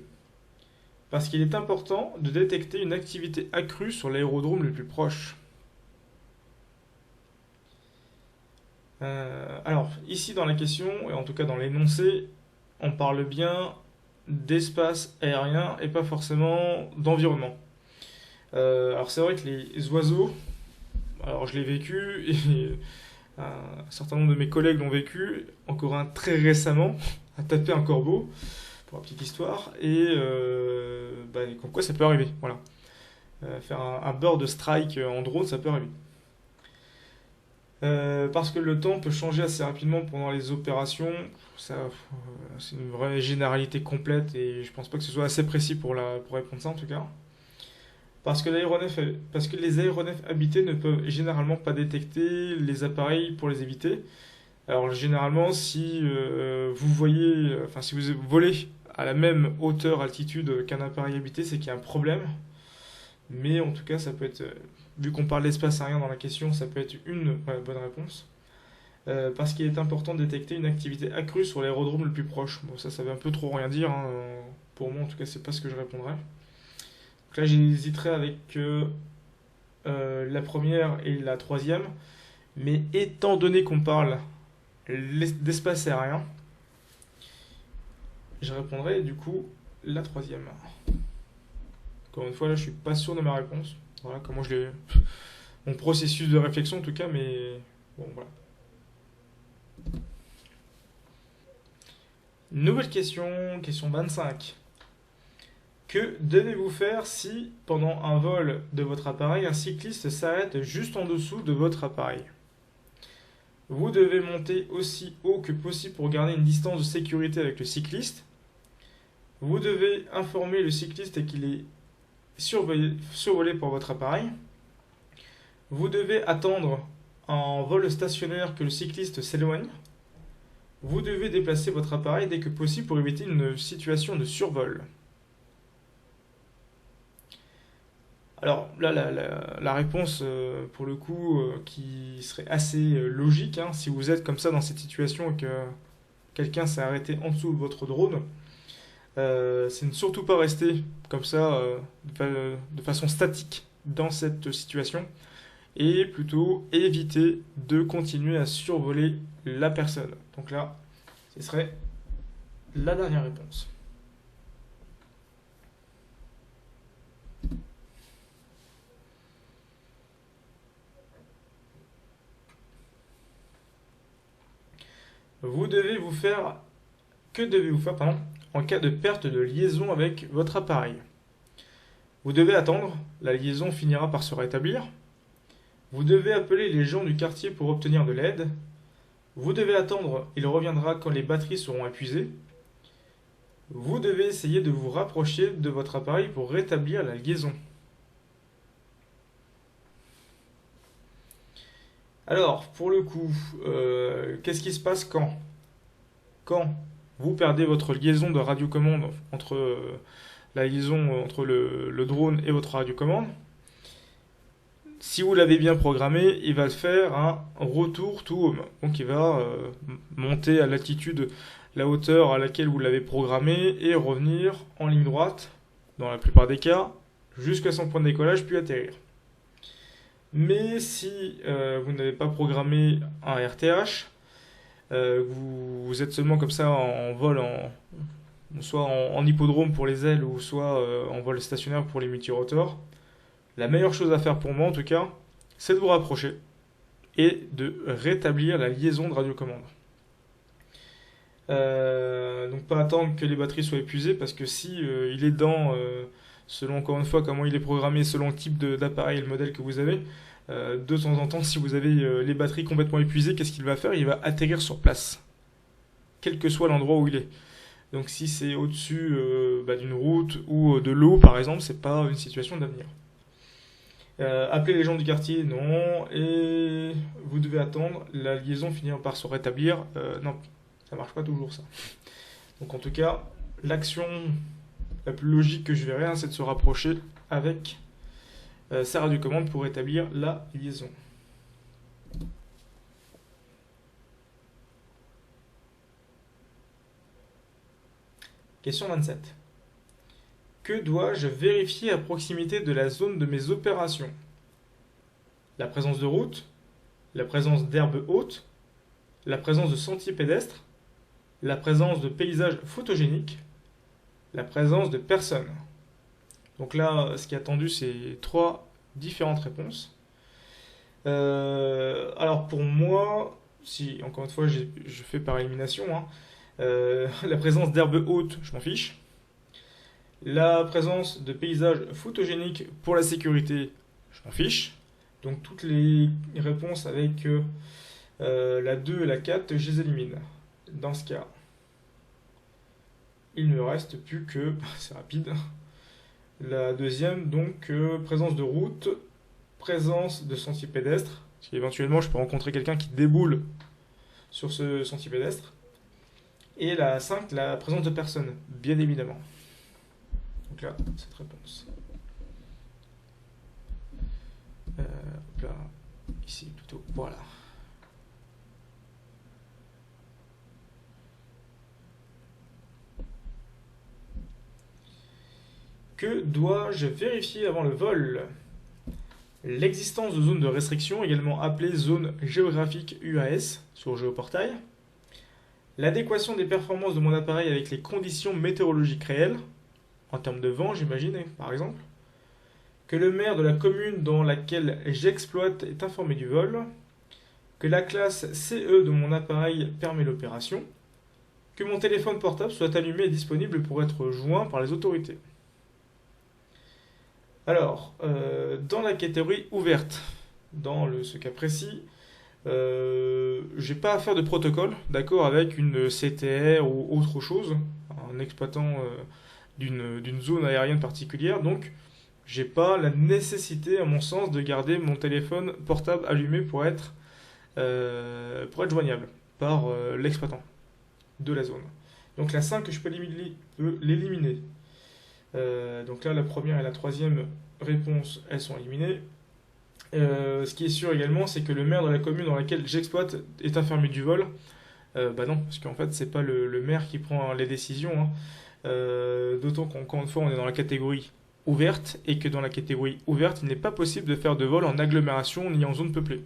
parce qu'il est important de détecter une activité accrue sur l'aérodrome le plus proche. Alors, ici dans la question, et en tout cas dans l'énoncé, on parle bien d'espace aérien et pas forcément d'environnement. Alors c'est vrai que les oiseaux, alors je l'ai vécu et un certain nombre de mes collègues l'ont vécu, encore un très récemment, à taper un corbeau, pour la petite histoire, et comme quoi ça peut arriver, voilà. Faire un bird strike en drone, ça peut arriver. Parce que le temps peut changer assez rapidement pendant les opérations, ça, c'est une vraie généralité complète et je pense pas que ce soit assez précis pour répondre ça en tout cas. Parce que les aéronefs habités ne peuvent généralement pas détecter les appareils pour les éviter. Alors généralement, si vous voyez, enfin si vous volez à la même hauteur, altitude qu'un appareil habité, c'est qu'il y a un problème. Mais en tout cas, ça peut être, vu qu'on parle d'espace aérien dans la question, ça peut être une bonne réponse. Parce qu'il est important de détecter une activité accrue sur l'aérodrome le plus proche. Bon, ça veut un peu trop rien dire, hein. Pour moi, en tout cas, c'est pas ce que je répondrais. Donc là, j'hésiterais avec la première et la troisième. Mais étant donné qu'on parle d'espace aérien, je répondrai du coup la troisième. Encore une fois, là, je suis pas sûr de ma réponse. Voilà comment je l'ai. Mon processus de réflexion, en tout cas, mais bon, voilà. Nouvelle question, question 25. Que devez-vous faire si, pendant un vol de votre appareil, un cycliste s'arrête juste en dessous de votre appareil? Vous devez monter aussi haut que possible pour garder une distance de sécurité avec le cycliste. Vous devez informer le cycliste qu'il est survolé par votre appareil. Vous devez attendre en vol stationnaire que le cycliste s'éloigne. Vous devez déplacer votre appareil dès que possible pour éviter une situation de survol. Alors là, la réponse, pour le coup, qui serait assez logique, hein, si vous êtes comme ça dans cette situation et que quelqu'un s'est arrêté en dessous de votre drone, c'est ne surtout pas rester comme ça de façon statique dans cette situation et plutôt éviter de continuer à survoler la personne. Donc là, ce serait la dernière réponse. Vous devez vous faire... Que devez-vous faire, pardon, en cas de perte de liaison avec votre appareil? Vous devez attendre, la liaison finira par se rétablir. Vous devez appeler les gens du quartier pour obtenir de l'aide. Vous devez attendre, il reviendra quand les batteries seront épuisées. Vous devez essayer de vous rapprocher de votre appareil pour rétablir la liaison. Alors, pour le coup, qu'est-ce qui se passe quand vous perdez votre liaison de radiocommande entre la liaison entre le drone et votre radiocommande? Si vous l'avez bien programmé, il va faire un retour to home. Donc il va monter à l'altitude, la hauteur à laquelle vous l'avez programmé et revenir en ligne droite, dans la plupart des cas, jusqu'à son point de décollage puis atterrir. Mais si vous n'avez pas programmé un RTH, vous êtes seulement comme ça en vol, soit en hippodrome pour les ailes ou soit en vol stationnaire pour les multirotors, la meilleure chose à faire pour moi en tout cas, c'est de vous rapprocher et de rétablir la liaison de radiocommande. Donc pas attendre que les batteries soient épuisées parce que si il est dans, selon encore une fois comment il est programmé, selon le type d'appareil et le modèle que vous avez, de temps en temps si vous avez les batteries complètement épuisées, qu'est-ce qu'il va faire? Il va atterrir sur place, quel que soit l'endroit où il est. Donc si c'est au-dessus d'une route ou de l'eau par exemple, c'est pas une situation d'avenir. Appelez les gens du quartier, non, et vous devez attendre, la liaison finira par se rétablir, non, ça marche pas toujours ça. Donc en tout cas, l'action la plus logique que je verrais, hein, c'est de se rapprocher avec sa radiocommande pour rétablir la liaison. Question 27. Que dois-je vérifier à proximité de la zone de mes opérations? La présence de route, la présence d'herbes hautes, la présence de sentiers pédestres, la présence de paysages photogéniques, la présence de personnes. Donc là, ce qui est attendu, c'est 3 différentes réponses. Alors pour moi, si encore une fois je fais par élimination, hein, la présence d'herbes hautes, je m'en fiche. La présence de paysages photogéniques pour la sécurité, je m'en fiche. Donc toutes les réponses avec la 2 et la 4, je les élimine. Dans ce cas, il ne reste plus que, c'est rapide, La deuxième, donc, présence de route, présence de sentier pédestre, parce qu'éventuellement je peux rencontrer quelqu'un qui déboule sur ce sentier pédestre. Et la 5, la présence de personnes, bien évidemment. Donc là, cette réponse. Hop là, ici plutôt, voilà. Que dois-je vérifier avant le vol? L'existence de zones de restriction, également appelées zones géographiques UAS sur Géoportail. L'adéquation des performances de mon appareil avec les conditions météorologiques réelles, en termes de vent, j'imagine, par exemple. Que le maire de la commune dans laquelle j'exploite est informé du vol. Que la classe CE de mon appareil permet l'opération. Que mon téléphone portable soit allumé et disponible pour être joint par les autorités. Alors, dans la catégorie ouverte, dans ce cas précis, j'ai pas à faire de protocole, d'accord, avec une CTR ou autre chose, en exploitant d'une zone aérienne particulière, donc j'ai pas la nécessité, à mon sens, de garder mon téléphone portable allumé pour être joignable par l'exploitant de la zone. Donc la 5, je peux l'éliminer. Donc là, la première et la troisième réponse, elles sont éliminées. Ce qui est sûr également, c'est que le maire de la commune dans laquelle j'exploite est informé du vol. Bah non, parce qu'en fait, c'est pas le maire qui prend les décisions, hein. D'autant qu'encore une fois, on est dans la catégorie ouverte et que dans la catégorie ouverte, il n'est pas possible de faire de vol en agglomération ni en zone peuplée.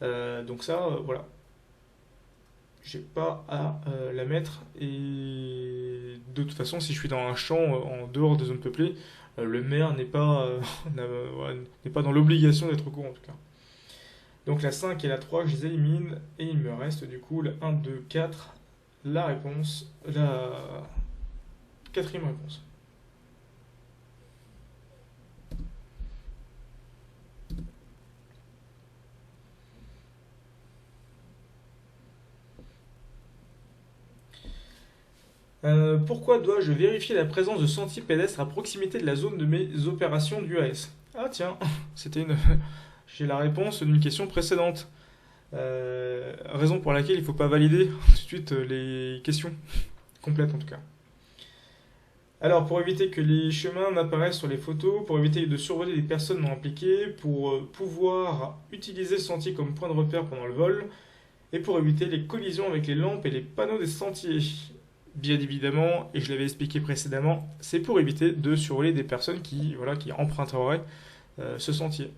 Donc ça, voilà. J'ai pas à la mettre. Et de toute façon, si je suis dans un champ en dehors des zones peuplées, le maire n'est pas, n'est pas dans l'obligation d'être au courant en tout cas. Donc la 5 et la 3, je les élimine. Et il me reste du coup le 1, 2, 4. La réponse, la quatrième réponse. Pourquoi dois-je vérifier la présence de sentiers pédestres à proximité de la zone de mes opérations d'UAS? Ah tiens, c'était une... J'ai la réponse d'une question précédente. Raison pour laquelle il ne faut pas valider tout de suite les questions complètes en tout cas. Alors, pour éviter que les chemins n'apparaissent sur les photos, pour éviter de survoler des personnes non impliquées, pour pouvoir utiliser le sentier comme point de repère pendant le vol, et pour éviter les collisions avec les lampes et les panneaux des sentiers. Bien évidemment, et je l'avais expliqué précédemment, c'est pour éviter de survoler des personnes qui emprunteraient ce sentier.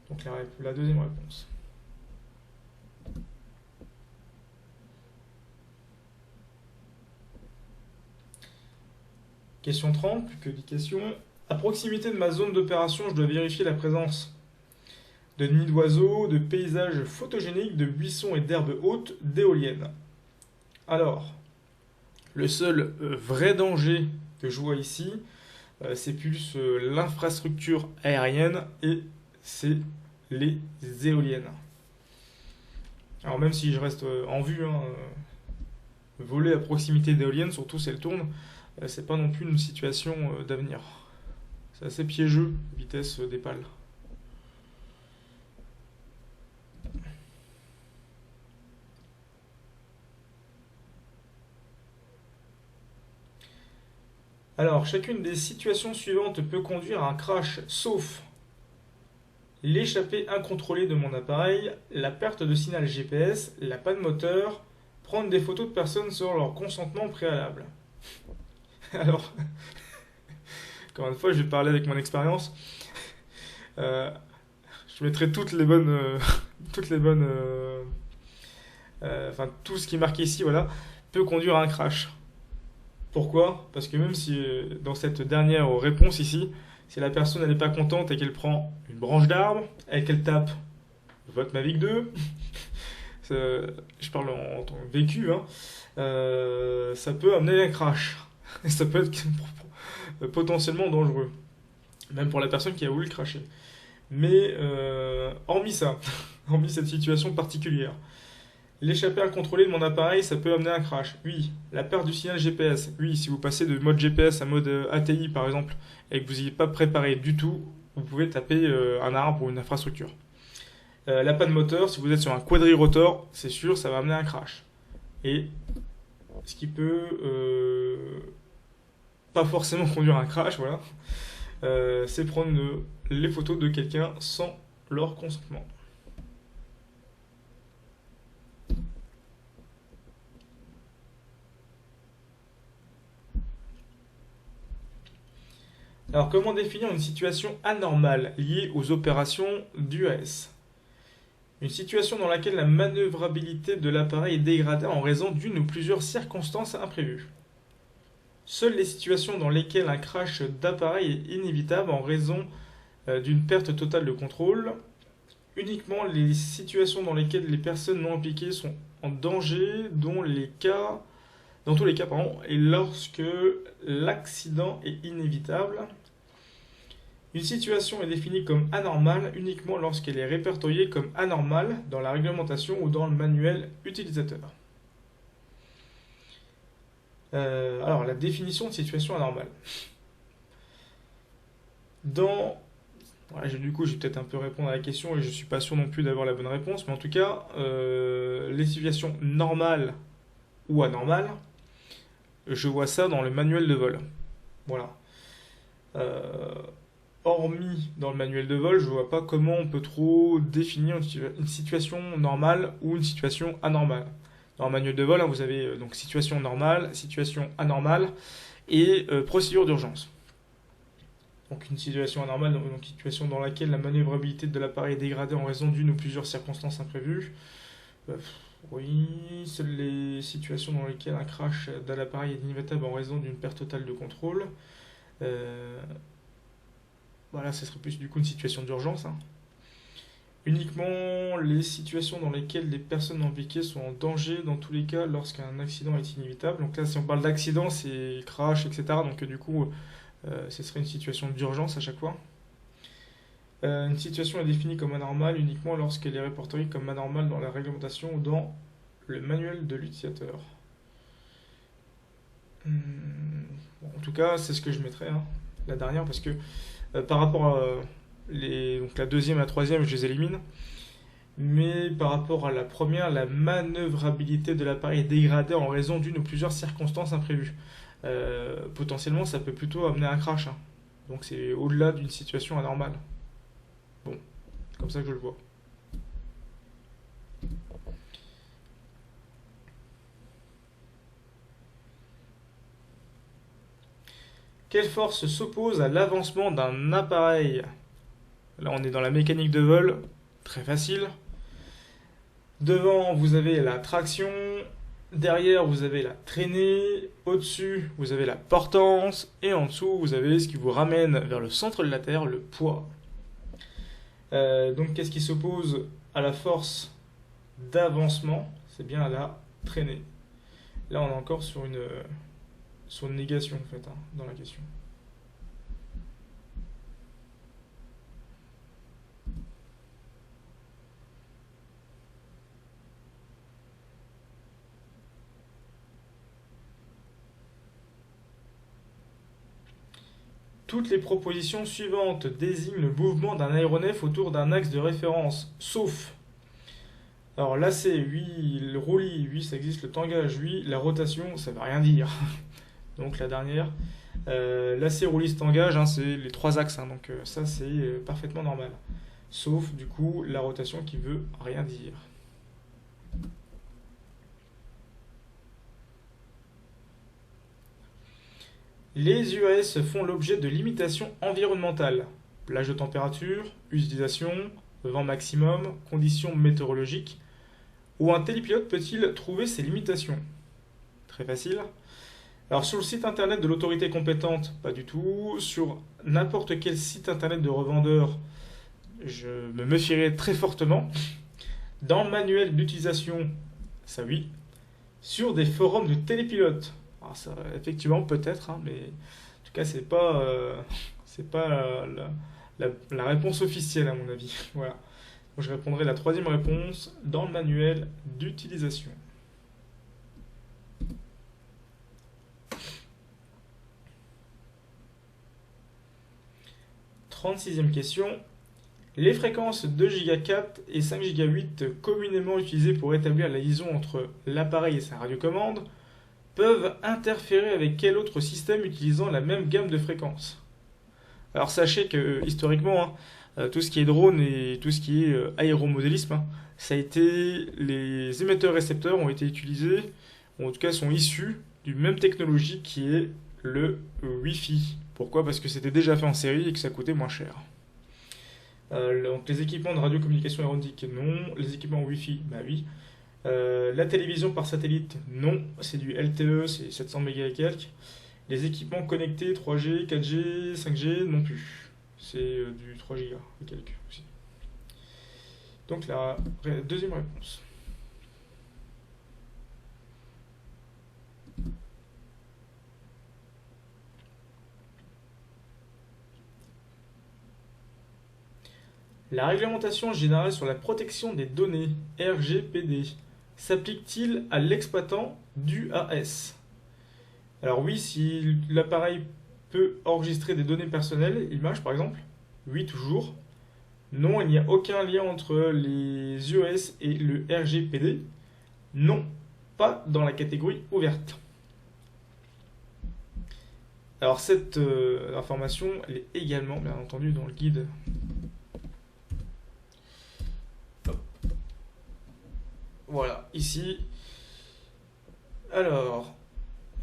Donc la deuxième réponse. Question 30, plus que 10 questions. À proximité de ma zone d'opération, je dois vérifier la présence de nids d'oiseaux, de paysages photogéniques, de buissons et d'herbes hautes, d'éoliennes. Alors, le seul vrai danger que je vois ici, c'est plus l'infrastructure aérienne et c'est les éoliennes. Alors même si je reste en vue, hein, voler à proximité d'éoliennes, surtout si elles tournent, c'est pas non plus une situation d'avenir. C'est assez piégeux, vitesse des pales. Alors, chacune des situations suivantes peut conduire à un crash, sauf l'échappée incontrôlée de mon appareil, la perte de signal GPS, la panne moteur, prendre des photos de personnes sans leur consentement préalable. Alors, encore une fois, je vais parler avec mon expérience. Je mettrai enfin, tout ce qui est marqué ici, voilà, peut conduire à un crash. Pourquoi? Parce que même si dans cette dernière réponse ici, si la personne n'est pas contente et qu'elle prend une branche d'arbre et qu'elle tape vote Mavic 2, je parle en tant que vécu, hein, ça peut amener un crash. Et ça peut être potentiellement dangereux, même pour la personne qui a voulu le cracher. Mais hormis ça, hormis cette situation particulière, L'échappée incontrôlée de mon appareil, ça peut amener un crash. Oui. La perte du signal GPS. Oui, si vous passez de mode GPS à mode ATI par exemple, et que vous n'y êtes pas préparé du tout, vous pouvez taper un arbre ou une infrastructure. La panne moteur, si vous êtes sur un quadrirotor, c'est sûr, ça va amener un crash. Et ce qui peut pas forcément conduire à un crash, voilà, c'est prendre les photos de quelqu'un sans leur consentement. Alors, comment définir une situation anormale liée aux opérations d'UAS? Une situation dans laquelle la manœuvrabilité de l'appareil est dégradée en raison d'une ou plusieurs circonstances imprévues. Seules les situations dans lesquelles un crash d'appareil est inévitable en raison d'une perte totale de contrôle. Uniquement les situations dans lesquelles les personnes non impliquées sont en danger, dans tous les cas, pardon, et lorsque l'accident est inévitable. Une situation est définie comme anormale uniquement lorsqu'elle est répertoriée comme anormale dans la réglementation ou dans le manuel utilisateur. Alors, la définition de situation anormale. Du coup, je vais peut-être un peu répondre à la question et je ne suis pas sûr non plus d'avoir la bonne réponse, mais en tout cas, les situations normales ou anormales, je vois ça dans le manuel de vol. Voilà. Hormis dans le manuel de vol, je ne vois pas comment on peut trop définir une situation normale ou une situation anormale. Dans le manuel de vol, vous avez donc situation normale, situation anormale et procédure d'urgence. Donc une situation anormale, donc une situation dans laquelle la manœuvrabilité de l'appareil est dégradée en raison d'une ou plusieurs circonstances imprévues. Oui, seules les situations dans lesquelles un crash d'un appareil est inévitable en raison d'une perte totale de contrôle. Voilà, ce serait plus du coup une situation d'urgence. Uniquement les situations dans lesquelles les personnes impliquées sont en danger dans tous les cas lorsqu'un accident est inévitable. Donc là, si on parle d'accident, c'est crash, etc. Donc du coup, ce serait une situation d'urgence à chaque fois. Une situation est définie comme anormale uniquement lorsqu'elle est répertoriée comme anormale dans la réglementation ou dans le manuel de l'utilisateur. Bon, en tout cas, c'est ce que je mettrais, la dernière, parce que par rapport à donc la deuxième et la troisième, je les élimine. Mais par rapport à la première, la manœuvrabilité de l'appareil est dégradée en raison d'une ou plusieurs circonstances imprévues. Potentiellement, ça peut plutôt amener à un crash. Donc c'est au-delà d'une situation anormale. Bon, comme ça que je le vois. Quelle force s'oppose à l'avancement d'un appareil? Là, on est dans la mécanique de vol, très facile. Devant, vous avez la traction. Derrière, vous avez la traînée. Au-dessus, vous avez la portance. Et en dessous, vous avez ce qui vous ramène vers le centre de la Terre, le poids. Donc, qu'est-ce qui s'oppose à la force d'avancement? C'est bien la traînée. Là, on est encore sur une négation, en fait, dans la question. Toutes les propositions suivantes désignent le mouvement d'un aéronef autour d'un axe de référence, sauf. Alors lacet, oui, le roulis, oui, ça existe, le tangage, oui, la rotation, ça ne veut rien dire. Donc la dernière. Lacet, roulis, tangage, c'est les trois axes, donc ça c'est parfaitement normal. Sauf du coup la rotation qui veut rien dire. Les UAS font l'objet de limitations environnementales. Plage de température, utilisation, vent maximum, conditions météorologiques. Où un télépilote peut-il trouver ces limitations? Très facile. Alors sur le site internet de l'autorité compétente, pas du tout. Sur n'importe quel site internet de revendeur, je me méfierais très fortement. Dans le manuel d'utilisation, ça oui. Sur des forums de télépilotes. Alors ça, effectivement, peut-être, mais en tout cas, c'est pas la réponse officielle à mon avis. Voilà. Je répondrai la troisième réponse dans le manuel d'utilisation. 36e question. Les fréquences 2 Go4 et 5 Go8 communément utilisées pour établir la liaison entre l'appareil et sa radiocommande peuvent interférer avec quel autre système utilisant la même gamme de fréquences? Alors sachez que historiquement, tout ce qui est drone et tout ce qui est aéromodélisme, ça a été les émetteurs-récepteurs ont été utilisés, ou en tout cas sont issus d'une même technologie qui est le Wi-Fi. Pourquoi? Parce que c'était déjà fait en série et que ça coûtait moins cher. Donc les équipements de radiocommunication aéronautique, non. Les équipements Wi-Fi, bah oui. La télévision par satellite, non. C'est du LTE, c'est 700 mégas et quelques. Les équipements connectés 3G, 4G, 5G, non plus. C'est du 3 Go et quelques aussi. Donc la deuxième réponse. La réglementation générale sur la protection des données, RGPD, s'applique-t-il à l'exploitant d'UAS? Alors oui, si l'appareil peut enregistrer des données personnelles, images par exemple, oui toujours. Non, il n'y a aucun lien entre les UAS et le RGPD. Non, pas dans la catégorie ouverte. Alors cette information, elle est également bien entendu dans le guide. Voilà, ici. Alors,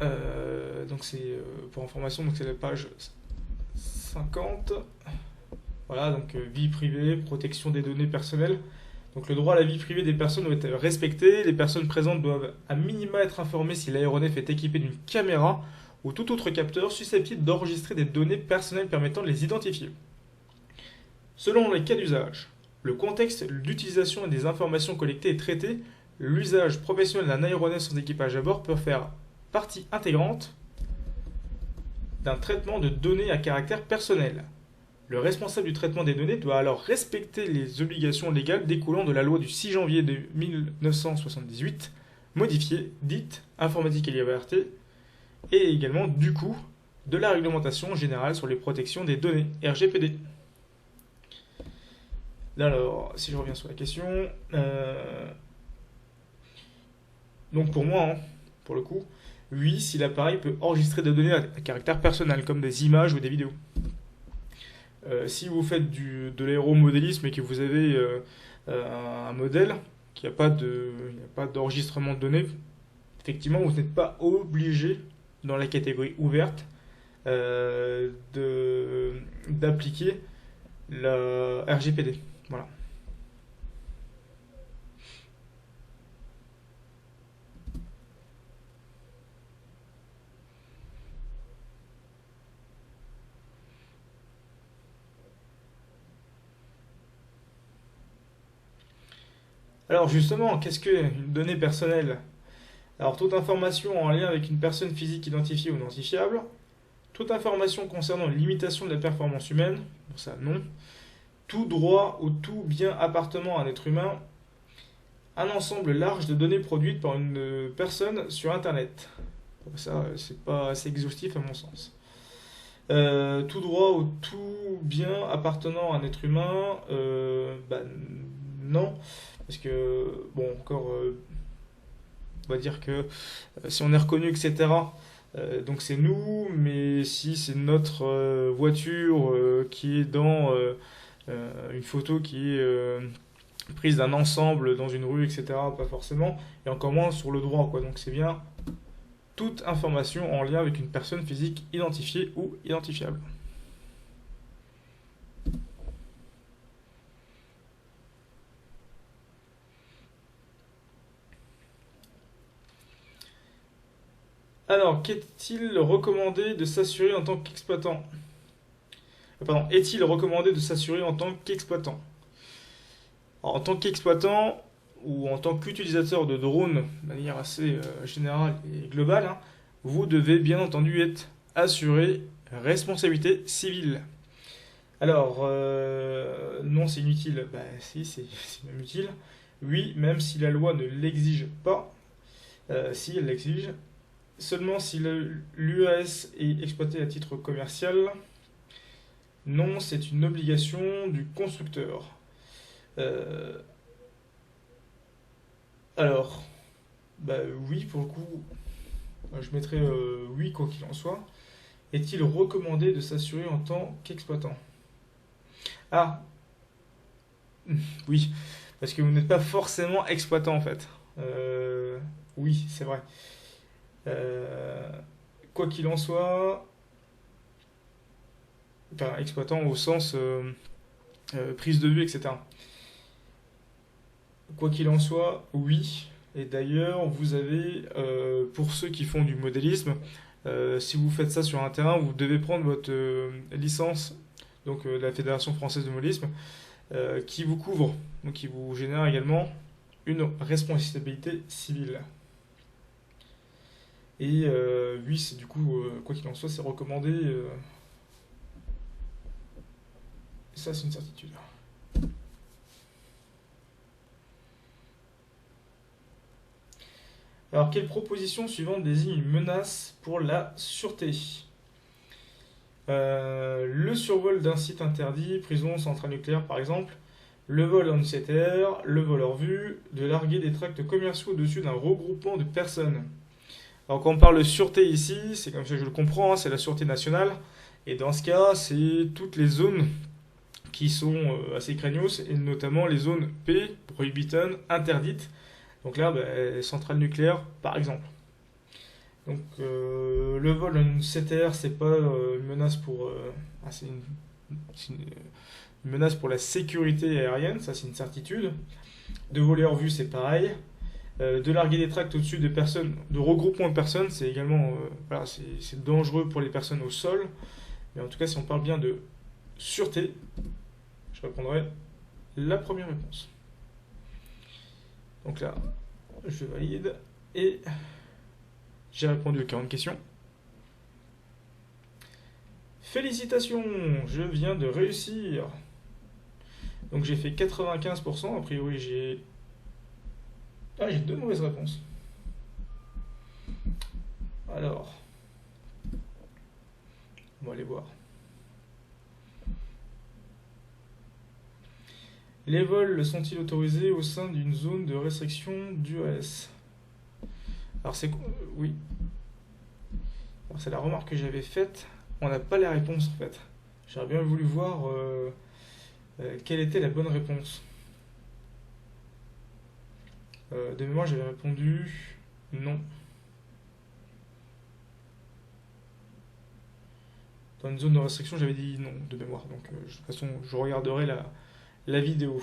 donc c'est pour information, donc c'est la page 50. Voilà, donc vie privée, protection des données personnelles. Donc le droit à la vie privée des personnes doit être respecté. Les personnes présentes doivent à minima être informées si l'aéronef est équipé d'une caméra ou tout autre capteur susceptible d'enregistrer des données personnelles permettant de les identifier. Selon les cas d'usage, le contexte d'utilisation et des informations collectées et traitées, l'usage professionnel d'un aéronef sans équipage à bord peut faire partie intégrante d'un traitement de données à caractère personnel. Le responsable du traitement des données doit alors respecter les obligations légales découlant de la loi du 6 janvier de 1978, modifiée, dite Informatique et Liberté, et également du coup de la réglementation générale sur les protections des données, RGPD. Alors, si je reviens sur la question, donc pour moi, pour le coup, oui, si l'appareil peut enregistrer des données à caractère personnel, comme des images ou des vidéos. Si vous faites de l'aéromodélisme et que vous avez un modèle qui n'a pas d'enregistrement de données, effectivement, vous n'êtes pas obligé, dans la catégorie ouverte, d'appliquer la RGPD. Voilà. Alors justement, qu'est-ce qu'une donnée personnelle? Alors toute information en lien avec une personne physique identifiée ou identifiable, toute information concernant une limitation de la performance humaine, pour ça non, tout droit ou tout bien appartenant à un être humain, un ensemble large de données produites par une personne sur Internet. Pour ça, c'est pas assez exhaustif à mon sens. Tout droit ou tout bien appartenant à un être humain, non, parce que, bon, encore, on va dire que si on est reconnu, etc., donc c'est nous, mais si c'est notre voiture qui est dans une photo qui est prise d'un ensemble dans une rue, etc., pas forcément, et encore moins sur le droit, quoi. Donc c'est bien toute information en lien avec une personne physique identifiée ou identifiable. Alors, qu'est-il recommandé de s'assurer en tant qu'exploitant? Pardon, est-il recommandé de s'assurer en tant qu'exploitant? En tant qu'exploitant ou en tant qu'utilisateur de drones de manière assez générale et globale, hein, vous devez bien entendu être assuré responsabilité civile. Alors, non, c'est inutile. Bah si, c'est même utile. Oui, même si la loi ne l'exige pas. Si, elle l'exige. Seulement si l'UAS est exploité à titre commercial. Non, c'est une obligation du constructeur. Euh, alors, bah oui, pour le coup, je mettrais oui, quoi qu'il en soit. Est-il recommandé de s'assurer en tant qu'exploitant? Ah, oui, parce que vous n'êtes pas forcément exploitant en fait. Euh, oui, c'est vrai. Euh, quoi qu'il en soit, enfin, exploitant au sens prise de vue, etc. Quoi qu'il en soit, oui. Et d'ailleurs, vous avez, pour ceux qui font du modélisme, si vous faites ça sur un terrain, vous devez prendre votre licence, donc de la Fédération française de modélisme, qui vous couvre, donc qui vous génère également une responsabilité civile. Et oui, c'est du coup, quoi qu'il en soit, c'est recommandé. Ça, c'est une certitude. Alors, quelle proposition suivante désigne une menace pour la sûreté? Le survol d'un site interdit, prison, centrale nucléaire par exemple, le vol en UCTR, le vol hors vue, de larguer des tracts commerciaux au-dessus d'un regroupement de personnes. Alors quand on parle de sûreté ici, c'est comme ça que je le comprends, hein, c'est la sûreté nationale. Et dans ce cas, c'est toutes les zones qui sont assez craignos, et notamment les zones P, prohibition, interdites. Donc là, bah, centrale nucléaire, par exemple. Donc le vol en CTR, c'est pas une menace pour... c'est une menace pour la sécurité aérienne, ça c'est une certitude. De voler hors vue, c'est pareil. De larguer des tracts au-dessus de personnes, de regroupement de personnes, c'est également voilà, c'est dangereux pour les personnes au sol. Mais en tout cas, si on parle bien de sûreté, je répondrai la première réponse. Donc là, je valide et j'ai répondu aux 40 questions. Félicitations, je viens de réussir. Donc j'ai fait 95%, a priori j'ai... Ah, j'ai deux mauvaises réponses. Alors, on va aller voir. Les vols sont-ils autorisés au sein d'une zone de restriction d'UAS? Alors c'est... Oui. Alors c'est la remarque que j'avais faite. On n'a pas la réponse en fait. J'aurais bien voulu voir quelle était la bonne réponse. De mémoire, j'avais répondu non. Dans une zone de restriction, j'avais dit non de mémoire. Donc de toute façon, je regarderai la vidéo.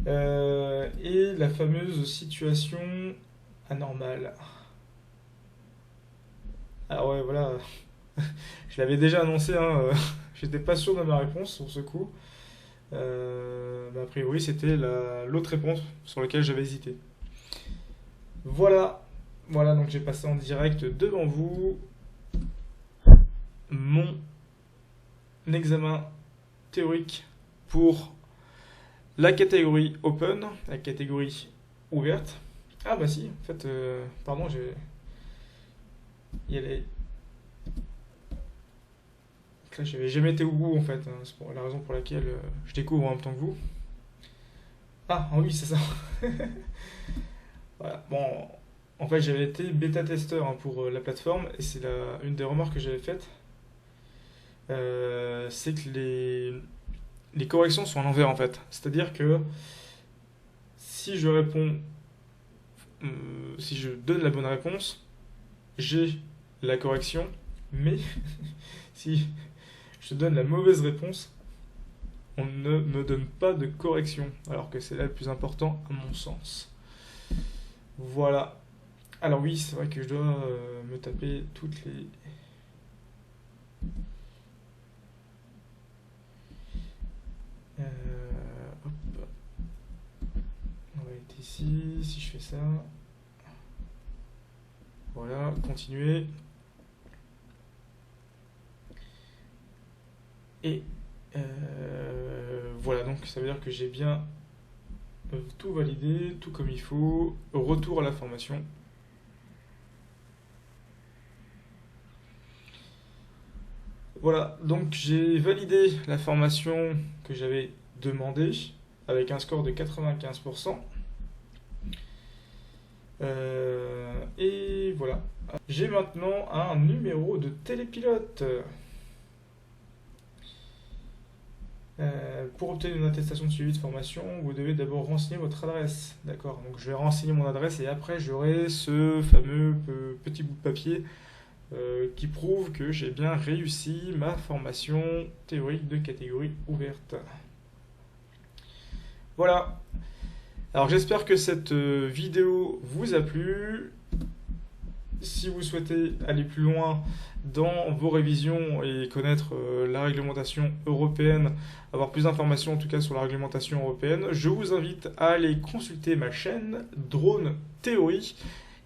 Et la fameuse situation anormale. Alors ouais, voilà. Je l'avais déjà annoncé, hein, j'étais pas sûr de ma réponse sur ce coup. A priori, c'était l'autre réponse sur laquelle j'avais hésité. Voilà, voilà, donc j'ai passé en direct devant vous mon examen théorique pour la catégorie open, la catégorie ouverte. Ah bah si, en fait, pardon, il y a les... Là, j'avais jamais été au bout en fait, hein. C'est pour la raison pour laquelle je découvre en même temps que vous. Ah oui, c'est ça. Voilà. Bon, en fait, j'avais été bêta-testeur hein, pour la plateforme et c'est une des remarques que j'avais faites. C'est que les corrections sont à l'envers en fait. C'est-à-dire que si je réponds, si je donne la bonne réponse, j'ai la correction, mais si je donne la mauvaise réponse, on ne me donne pas de correction, alors que c'est là le plus important à mon sens. Voilà. Alors oui, c'est vrai que je dois me taper toutes les... Hop. On va être ici, si je fais ça. Voilà, continuer. Et voilà, donc ça veut dire que j'ai bien tout validé, tout comme il faut. Retour à la formation. Voilà, donc j'ai validé la formation que j'avais demandée avec un score de 95%. Et voilà. J'ai maintenant un numéro de télépilote. Pour obtenir une attestation de suivi de formation, vous devez d'abord renseigner votre adresse. D'accord, donc je vais renseigner mon adresse et après j'aurai ce fameux petit bout de papier qui prouve que j'ai bien réussi ma formation théorique de catégorie ouverte. Voilà. Alors j'espère que cette vidéo vous a plu. Si vous souhaitez aller plus loin dans vos révisions et connaître la réglementation européenne, avoir plus d'informations en tout cas sur la réglementation européenne, je vous invite à aller consulter ma chaîne Drone Theory,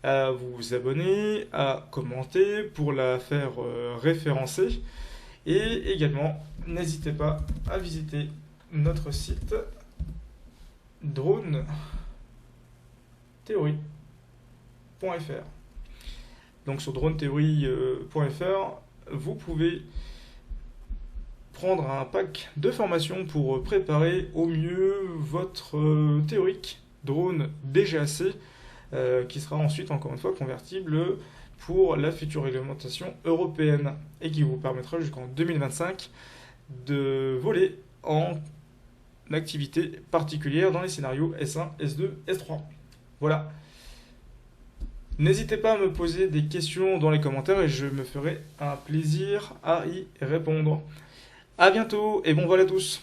à vous abonner, à commenter pour la faire référencer et également n'hésitez pas à visiter notre site dronetheory.fr. Donc sur dronetheory.fr, vous pouvez prendre un pack de formation pour préparer au mieux votre théorique drone DGAC qui sera ensuite encore une fois convertible pour la future réglementation européenne et qui vous permettra jusqu'en 2025 de voler en activité particulière dans les scénarios S1, S2, S3. Voilà. N'hésitez pas à me poser des questions dans les commentaires et je me ferai un plaisir à y répondre. A bientôt et bon vol à tous.